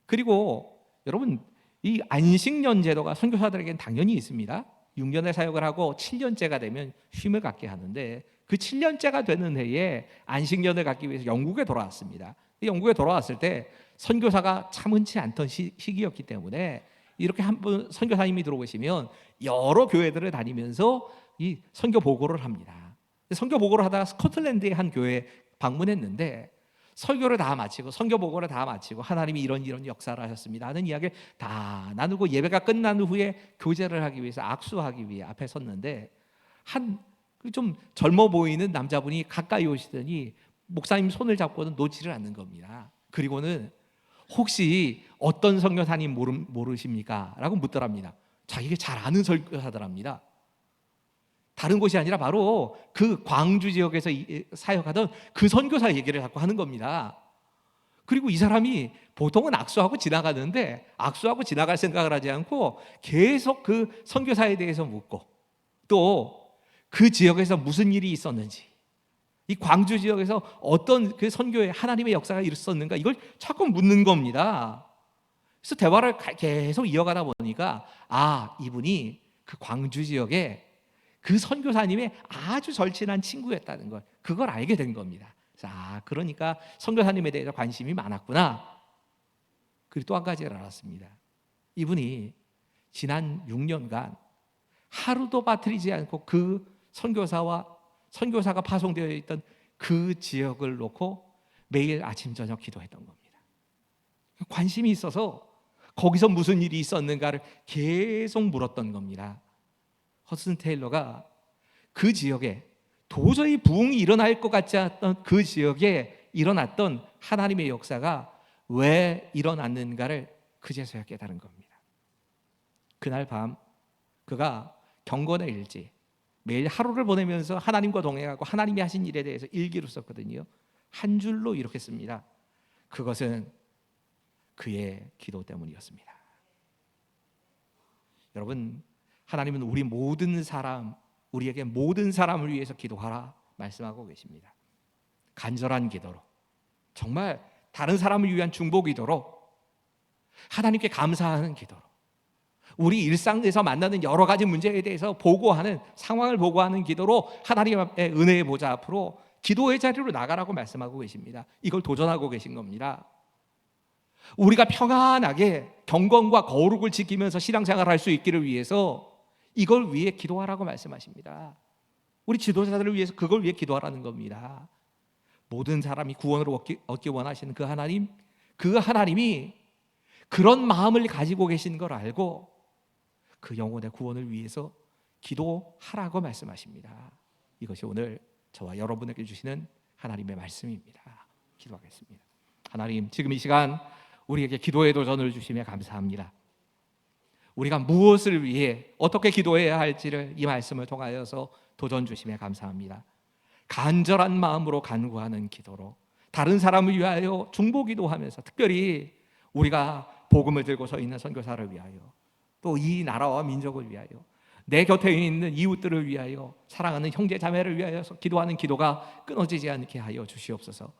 그리고 여러분, 이 안식년 제도가 선교사들에게는 당연히 있습니다. 6년의 사역을 하고 7년째가 되면 쉼을 갖게 하는데 그 7년째가 되는 해에 안식년을 갖기 위해서 영국에 돌아왔습니다. 영국에 돌아왔을 때 선교사가 참은치 않던 시기였기 때문에 이렇게 한 분 선교사님이 들어오시면 여러 교회들을 다니면서 이 선교 보고를 합니다. 선교 보고를 하다가 스코틀랜드의 한 교회에 방문했는데 설교를 다 마치고 선교 보고를 다 마치고 하나님이 이런 역사를 하셨습니다 하는 이야기를 다 나누고 예배가 끝난 후에 교제를 하기 위해서 악수하기 위해 앞에 섰는데 한 좀 젊어 보이는 남자분이 가까이 오시더니 목사님 손을 잡고는 놓지를 않는 겁니다. 그리고는 혹시 어떤 선교사님 모르십니까? 라고 묻더랍니다. 자기가 잘 아는 선교사더랍니다. 다른 곳이 아니라 바로 그 광주 지역에서 사역하던 그 선교사 얘기를 자꾸 하는 겁니다. 그리고 이 사람이 보통은 악수하고 지나가는데 악수하고 지나갈 생각을 하지 않고 계속 그 선교사에 대해서 묻고 또 그 지역에서 무슨 일이 있었는지, 이 광주 지역에서 어떤 그 선교에 하나님의 역사가 있었는가, 이걸 자꾸 묻는 겁니다. 그래서 대화를 계속 이어가다 보니까 이분이 그 광주 지역에 그 선교사님의 아주 절친한 친구였다는 걸, 그걸 알게 된 겁니다. 그래서 그러니까 선교사님에 대해서 관심이 많았구나. 그리고 또 한 가지를 알았습니다. 이분이 지난 6년간 하루도 빠뜨리지 않고 그 선교사가 파송되어 있던 그 지역을 놓고 매일 아침 저녁 기도했던 겁니다. 관심이 있어서 거기서 무슨 일이 있었는가를 계속 물었던 겁니다. 허슨 테일러가 그 지역에 도저히 부흥이 일어날 것 같지 않았던 그 지역에 일어났던 하나님의 역사가 왜 일어났는가를 그제서야 깨달은 겁니다. 그날 밤 그가 경건의 일지, 매일 하루를 보내면서 하나님과 동행하고 하나님이 하신 일에 대해서 일기를 썼거든요. 한 줄로 이렇게 씁니다. 그것은 그의 기도 때문이었습니다. 여러분, 하나님은 우리에게 모든 사람을 위해서 기도하라 말씀하고 계십니다. 간절한 기도로, 정말 다른 사람을 위한 중보 기도로, 하나님께 감사하는 기도로, 우리 일상에서 만나는 여러 가지 문제에 대해서 상황을 보고하는 기도로 하나님의 은혜의 보좌 앞으로 기도의 자리로 나가라고 말씀하고 계십니다. 이걸 도전하고 계신 겁니다. 우리가 평안하게 경건과 거룩을 지키면서 신앙생활을 할 수 있기를 위해서 이걸 위해 기도하라고 말씀하십니다. 우리 지도자들을 위해서 그걸 위해 기도하라는 겁니다. 모든 사람이 구원을 얻기 원하시는 그 하나님이 그런 마음을 가지고 계신 걸 알고 그 영혼의 구원을 위해서 기도하라고 말씀하십니다. 이것이 오늘 저와 여러분에게 주시는 하나님의 말씀입니다. 기도하겠습니다. 하나님, 지금 이 시간 우리에게 기도의 도전을 주시며 감사합니다. 우리가 무엇을 위해 어떻게 기도해야 할지를 이 말씀을 통하여서 도전 주시며 감사합니다. 간절한 마음으로 간구하는 기도로, 다른 사람을 위하여 중보 기도하면서, 특별히 우리가 복음을 들고 서 있는 선교사를 위하여, 또 이 나라와 민족을 위하여, 내 곁에 있는 이웃들을 위하여, 사랑하는 형제 자매를 위하여 기도하는 기도가 끊어지지 않게 하여 주시옵소서.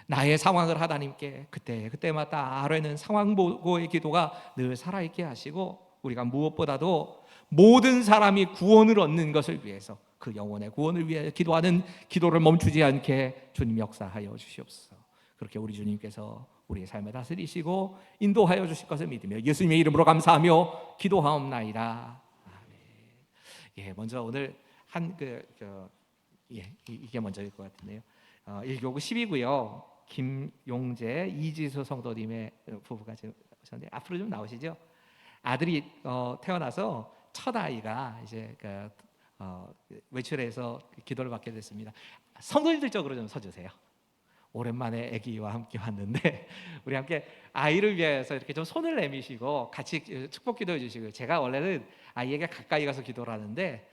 나의 상황을 하나님께 그때마다 아뢰는 상황 보고의 기도가 늘 살아있게 하시고, 우리가 무엇보다도 모든 사람이 구원을 얻는 것을 위해서, 그 영혼의 구원을 위해 기도하는 기도를 멈추지 않게 주님 역사하여 주시옵소서. 그렇게 우리 주님께서 우리의 삶을 다스리시고 인도하여 주실 것을 믿으며 예수님의 이름으로 감사하며 기도하옵나이다. 아멘. 예, 먼저 오늘 이게 먼저일 것 같은데요. 1교구 10이고요. 김용재, 이지수 성도님의 부부가 지금 오셨는데 앞으로 좀 나오시죠. 아들이 태어나서 첫 아이가 이제 외출해서 기도를 받게 됐습니다. 성도님들 쪽으로 좀 서주세요. 오랜만에 아기와 함께 왔는데 우리 함께 아이를 위해서 이렇게 좀 손을 내미시고 같이 축복 기도해 주시고, 제가 원래는 아이에게 가까이 가서 기도를 하는데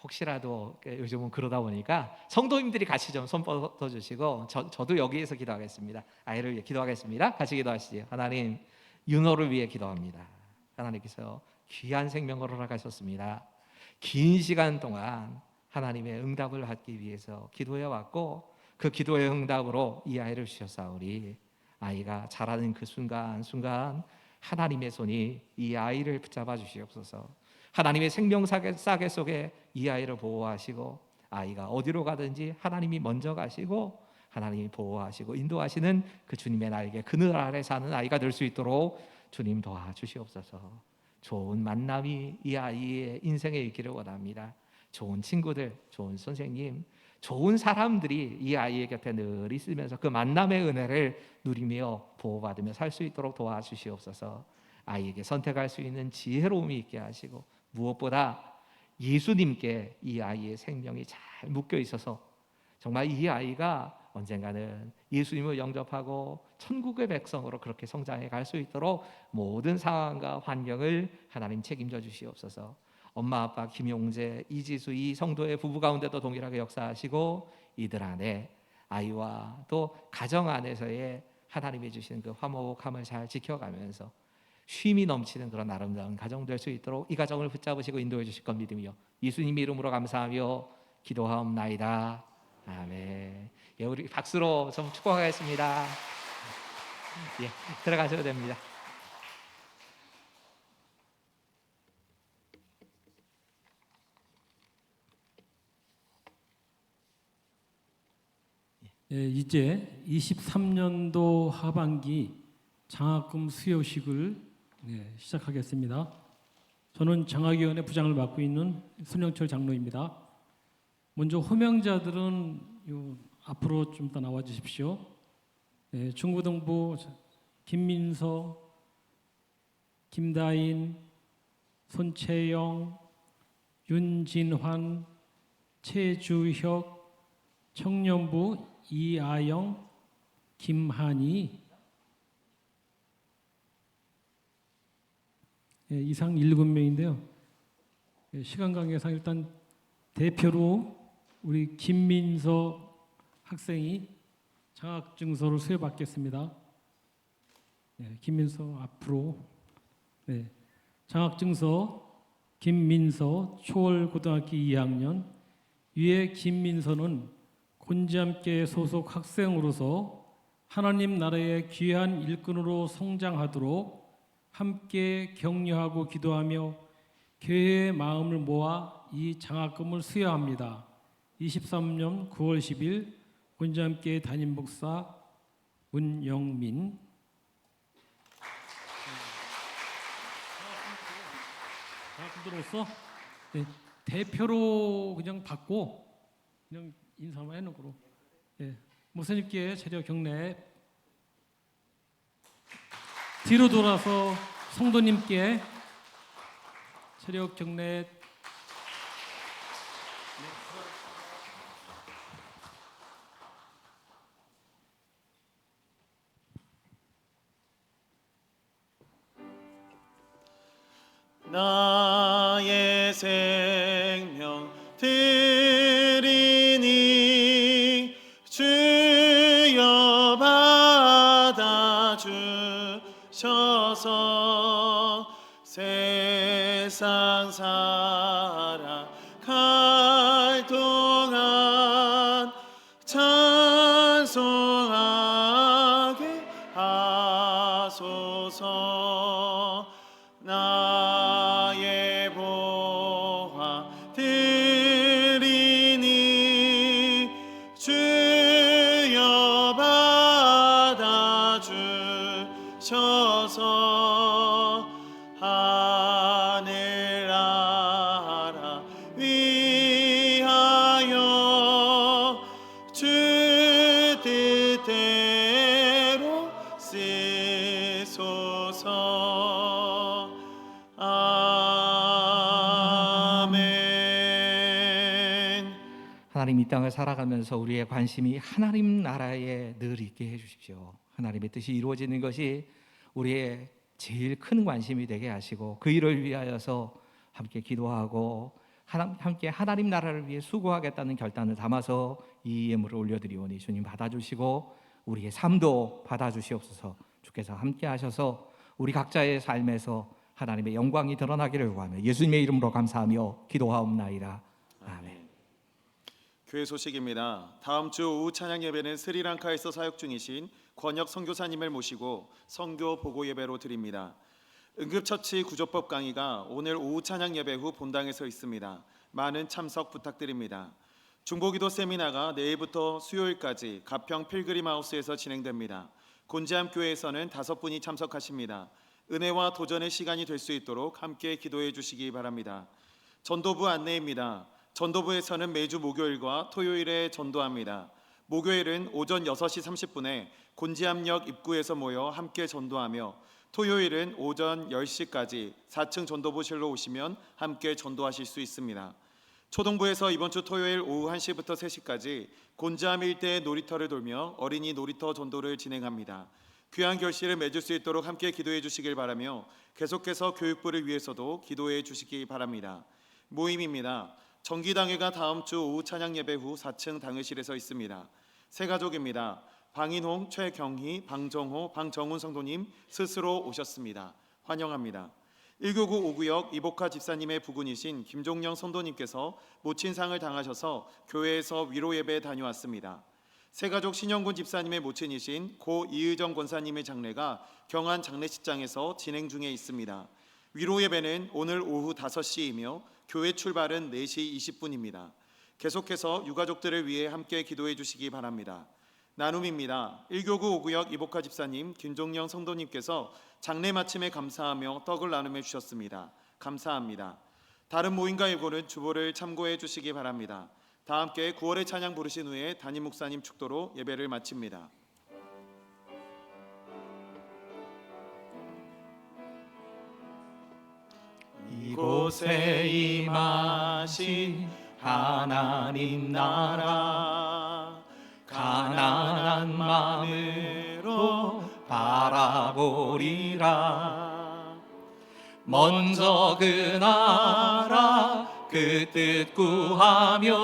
혹시라도 요즘은 그러다 보니까 성도님들이 같이 좀 손 뻗어 주시고 저도 여기에서 기도하겠습니다. 아이를 위해 기도하겠습니다. 같이 기도하시죠. 하나님, 윤호를 위해 기도합니다. 하나님께서 귀한 생명을 허락하셨습니다. 긴 시간 동안 하나님의 응답을 받기 위해서 기도해 왔고, 그 기도의 응답으로 이 아이를 주셨사오니 아이가 자라는 그 순간 하나님의 손이 이 아이를 붙잡아 주시옵소서. 하나님의 생명 싸개 속에 이 아이를 보호하시고, 아이가 어디로 가든지 하나님이 먼저 가시고 하나님이 보호하시고 인도하시는 그 주님의 날개 그늘 아래 사는 아이가 될 수 있도록 주님 도와주시옵소서. 좋은 만남이 이 아이의 인생에 있기를 원합니다. 좋은 친구들, 좋은 선생님, 좋은 사람들이 이 아이의 곁에 늘 있으면서 그 만남의 은혜를 누리며 보호받으며 살 수 있도록 도와주시옵소서. 아이에게 선택할 수 있는 지혜로움이 있게 하시고, 무엇보다 예수님께 이 아이의 생명이 잘 묶여 있어서 정말 이 아이가 언젠가는 예수님을 영접하고 천국의 백성으로 그렇게 성장해 갈 수 있도록 모든 상황과 환경을 하나님 책임져 주시옵소서. 엄마 아빠 김용재, 이지수 이 성도의 부부 가운데도 동일하게 역사하시고, 이들 안에 아이와 또 가정 안에서의 하나님이 주시는 그 화목함을 잘 지켜가면서 쉼이 넘치는 그런 아름다운 가정 될 수 있도록 이 가정을 붙잡으시고 인도해 주실 것 믿으며 예수님 이름으로 감사하며 기도하옵나이다. 아멘. 예, 우리 박수로 좀 축복하겠습니다. 예, 들어가셔도 됩니다. 예, 이제 23년도 하반기 장학금 수여식을 시작하겠습니다. 저는 장학위원회 부장을 맡고 있는 손영철 장로입니다. 먼저 호명자들은 앞으로 좀 더 나와 주십시오. 중고등부 김민서, 김다인, 손채영, 윤진환, 최주혁, 청년부 이아영, 김한희, 이상 7명인데요. 시간 관계상 일단 대표로 우리 김민서 학생이 장학증서를 수여받겠습니다. 네, 김민서 앞으로. 네, 장학증서 김민서 초월고등학교 2학년. 위에 김민서는 곤지암교회 소속 학생으로서 하나님 나라의 귀한 일꾼으로 성장하도록 함께 격려하고 기도하며 교회의 마음을 모아 이 장학금을 수여합니다. 23년 9월 10일 곤지암교회 담임 목사 문영민. 장학금으로서 대표로 그냥 받고 그냥 인사만 해놓고, 목사님께 체력 경례. 뒤로 돌아서 성도님께 체력 경례. 나의 생명 드리니 주여 받아주셔서 세상 살아갈 동안 찬송하게 하소서. 나의 보화 드리니 주여 받아주셔서 하늘나라 위하여 주 뜻대로 쓰소서. 아멘. 하나님, 이 땅을 살아가면서 우리의 관심이 하나님 나라에 늘 있게 해주십시오. 하나님의 뜻이 이루어지는 것이 우리의 제일 큰 관심이 되게 하시고 그 일을 위하여서 함께 기도하고 함께 하나님 나라를 위해 수고하겠다는 결단을 담아서 이 예물을 올려드리오니 주님 받아주시고 우리의 삶도 받아주시옵소서. 주께서 함께 하셔서 우리 각자의 삶에서 하나님의 영광이 드러나기를 구하며 예수님의 이름으로 감사하며 기도하옵나이다. 아멘. 교회 소식입니다. 다음 주 오후 찬양 예배는 스리랑카에서 사역 중이신 권혁 선교사님을 모시고 선교 보고 예배로 드립니다. 응급처치 구조법 강의가 오늘 오후 찬양 예배 후 본당에서 있습니다. 많은 참석 부탁드립니다. 중보기도 세미나가 내일부터 수요일까지 가평 필그림하우스에서 진행됩니다. 곤지암 교회에서는 5분이 참석하십니다. 은혜와 도전의 시간이 될 수 있도록 함께 기도해 주시기 바랍니다. 전도부 안내입니다. 전도부에서는 매주 목요일과 토요일에 전도합니다. 목요일은 오전 6시 30분에 곤지암역 입구에서 모여 함께 전도하며 토요일은 오전 10시까지 4층 전도부실로 오시면 함께 전도하실 수 있습니다. 초동부에서 이번 주 토요일 오후 1시부터 3시까지 곤지암 일대의 놀이터를 돌며 어린이 놀이터 전도를 진행합니다. 귀한 결실을 맺을 수 있도록 함께 기도해 주시길 바라며 계속해서 교육부를 위해서도 기도해 주시기 바랍니다. 모임입니다. 정기당회가 다음 주 오후 찬양 예배 후 4층 당회실에서 있습니다. 세 가족입니다. 방인홍, 최경희, 방정호, 방정훈 성도님 스스로 오셨습니다. 환영합니다. 1교구 5구역 이복화 집사님의 부군이신 김종영 성도님께서 모친상을 당하셔서 교회에서 위로 예배에 다녀왔습니다. 새가족 신영군 집사님의 모친이신 고 이의정 권사님의 장례가 경안 장례식장에서 진행 중에 있습니다. 위로 예배는 오늘 오후 5시이며 교회 출발은 4시 20분입니다. 계속해서 유가족들을 위해 함께 기도해 주시기 바랍니다. 나눔입니다. 1교구 5구역 이복화 집사님, 김종영 성도님께서 장례 마침에 감사하며 떡을 나눔해 주셨습니다. 감사합니다. 다른 모임과 예고는 주보를 참고해 주시기 바랍니다. 다 함께 9월의 찬양 부르신 후에 담임 목사님 축도로 예배를 마칩니다. 이곳에 임하신 하나님 나라 가난한 마음으로 바라보리라. 먼저 그 나라 그 뜻 구하며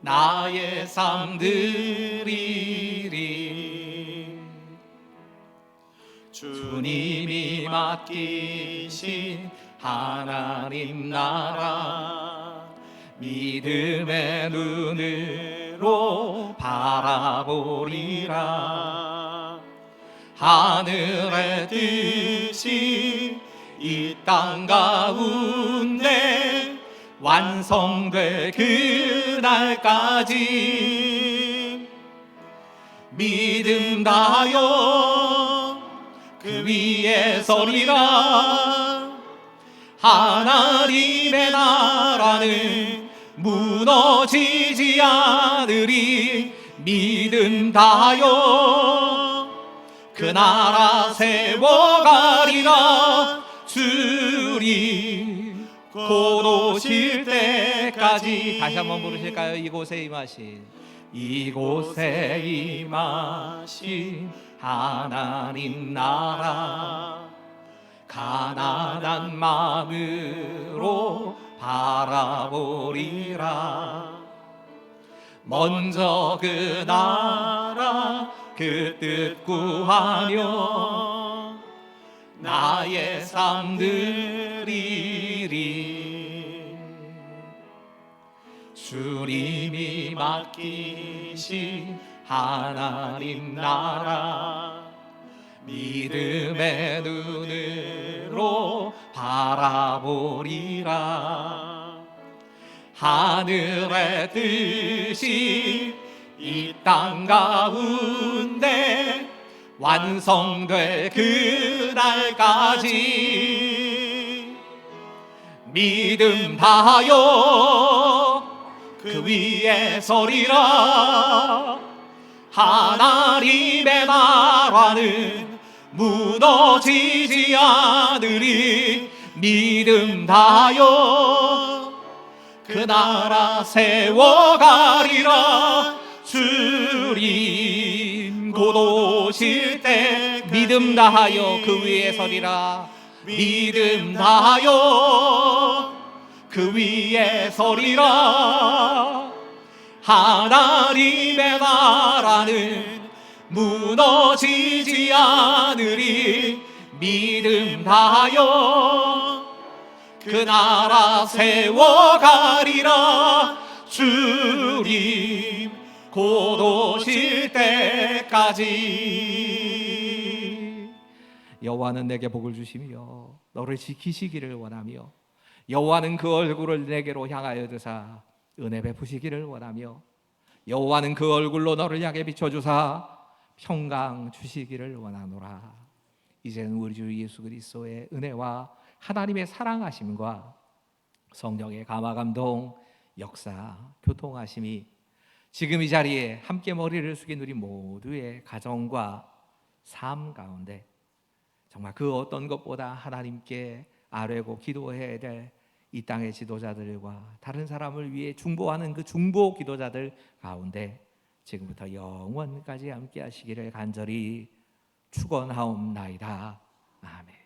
나의 삶 드리리. 주님이 맡기신 하나님 나라 믿음의 눈으로 바라보리라. 하늘의 뜻이 이 땅 가운데 완성될 그날까지 믿음 다하여 그 위에 서리라. 하나님의 나라는 무너지지 않으리. 믿음 다하여 그 나라 세워가리라. 주님 곧 오실 때까지. 다시 한번 부르실까요? 이곳에 임하신 하나님 나라 가난한 마음으로 바라보리라. 먼저 그 나라 그 뜻 구하며 나의 삶 드리리. 주님이 맡기신 하나님 나라 믿음의 눈으로 바라보리라. 하늘의 뜻이 이 땅 가운데 완성될 그날까지 믿음 다하여 그 위에 서리라. 하나님의 나라는 무너지지 않으리. 믿음 다하여 그 나라 세워가리라. 주님 곧 오실 때 믿음 다하여 그 위에 서리라. 믿음 다하여 그 위에 서리라. 하나님의 나라는 무너지지 않으리. 믿음 다하여 그 나라 세워가리라. 주님 곧 오실 때까지. 여호와는 내게 복을 주시며 너를 지키시기를 원하며 여호와는 그 얼굴을 내게로 향하여 드사 은혜 베푸시기를 원하며 여호와는 그 얼굴로 너를 향해 비춰주사 평강 주시기를 원하노라. 이제는 우리 주 예수 그리스도의 은혜와 하나님의 사랑하심과 성령의 감화 감동 역사 교통하심이 지금 이 자리에 함께 머리를 숙인 우리 모두의 가정과 삶 가운데 정말 그 어떤 것보다 하나님께 아뢰고 기도해야 될 이 땅의 지도자들과 다른 사람을 위해 중보하는 그 중보 기도자들 가운데 지금부터 영원까지 함께 하시기를 간절히 축원하옵나이다. 아멘.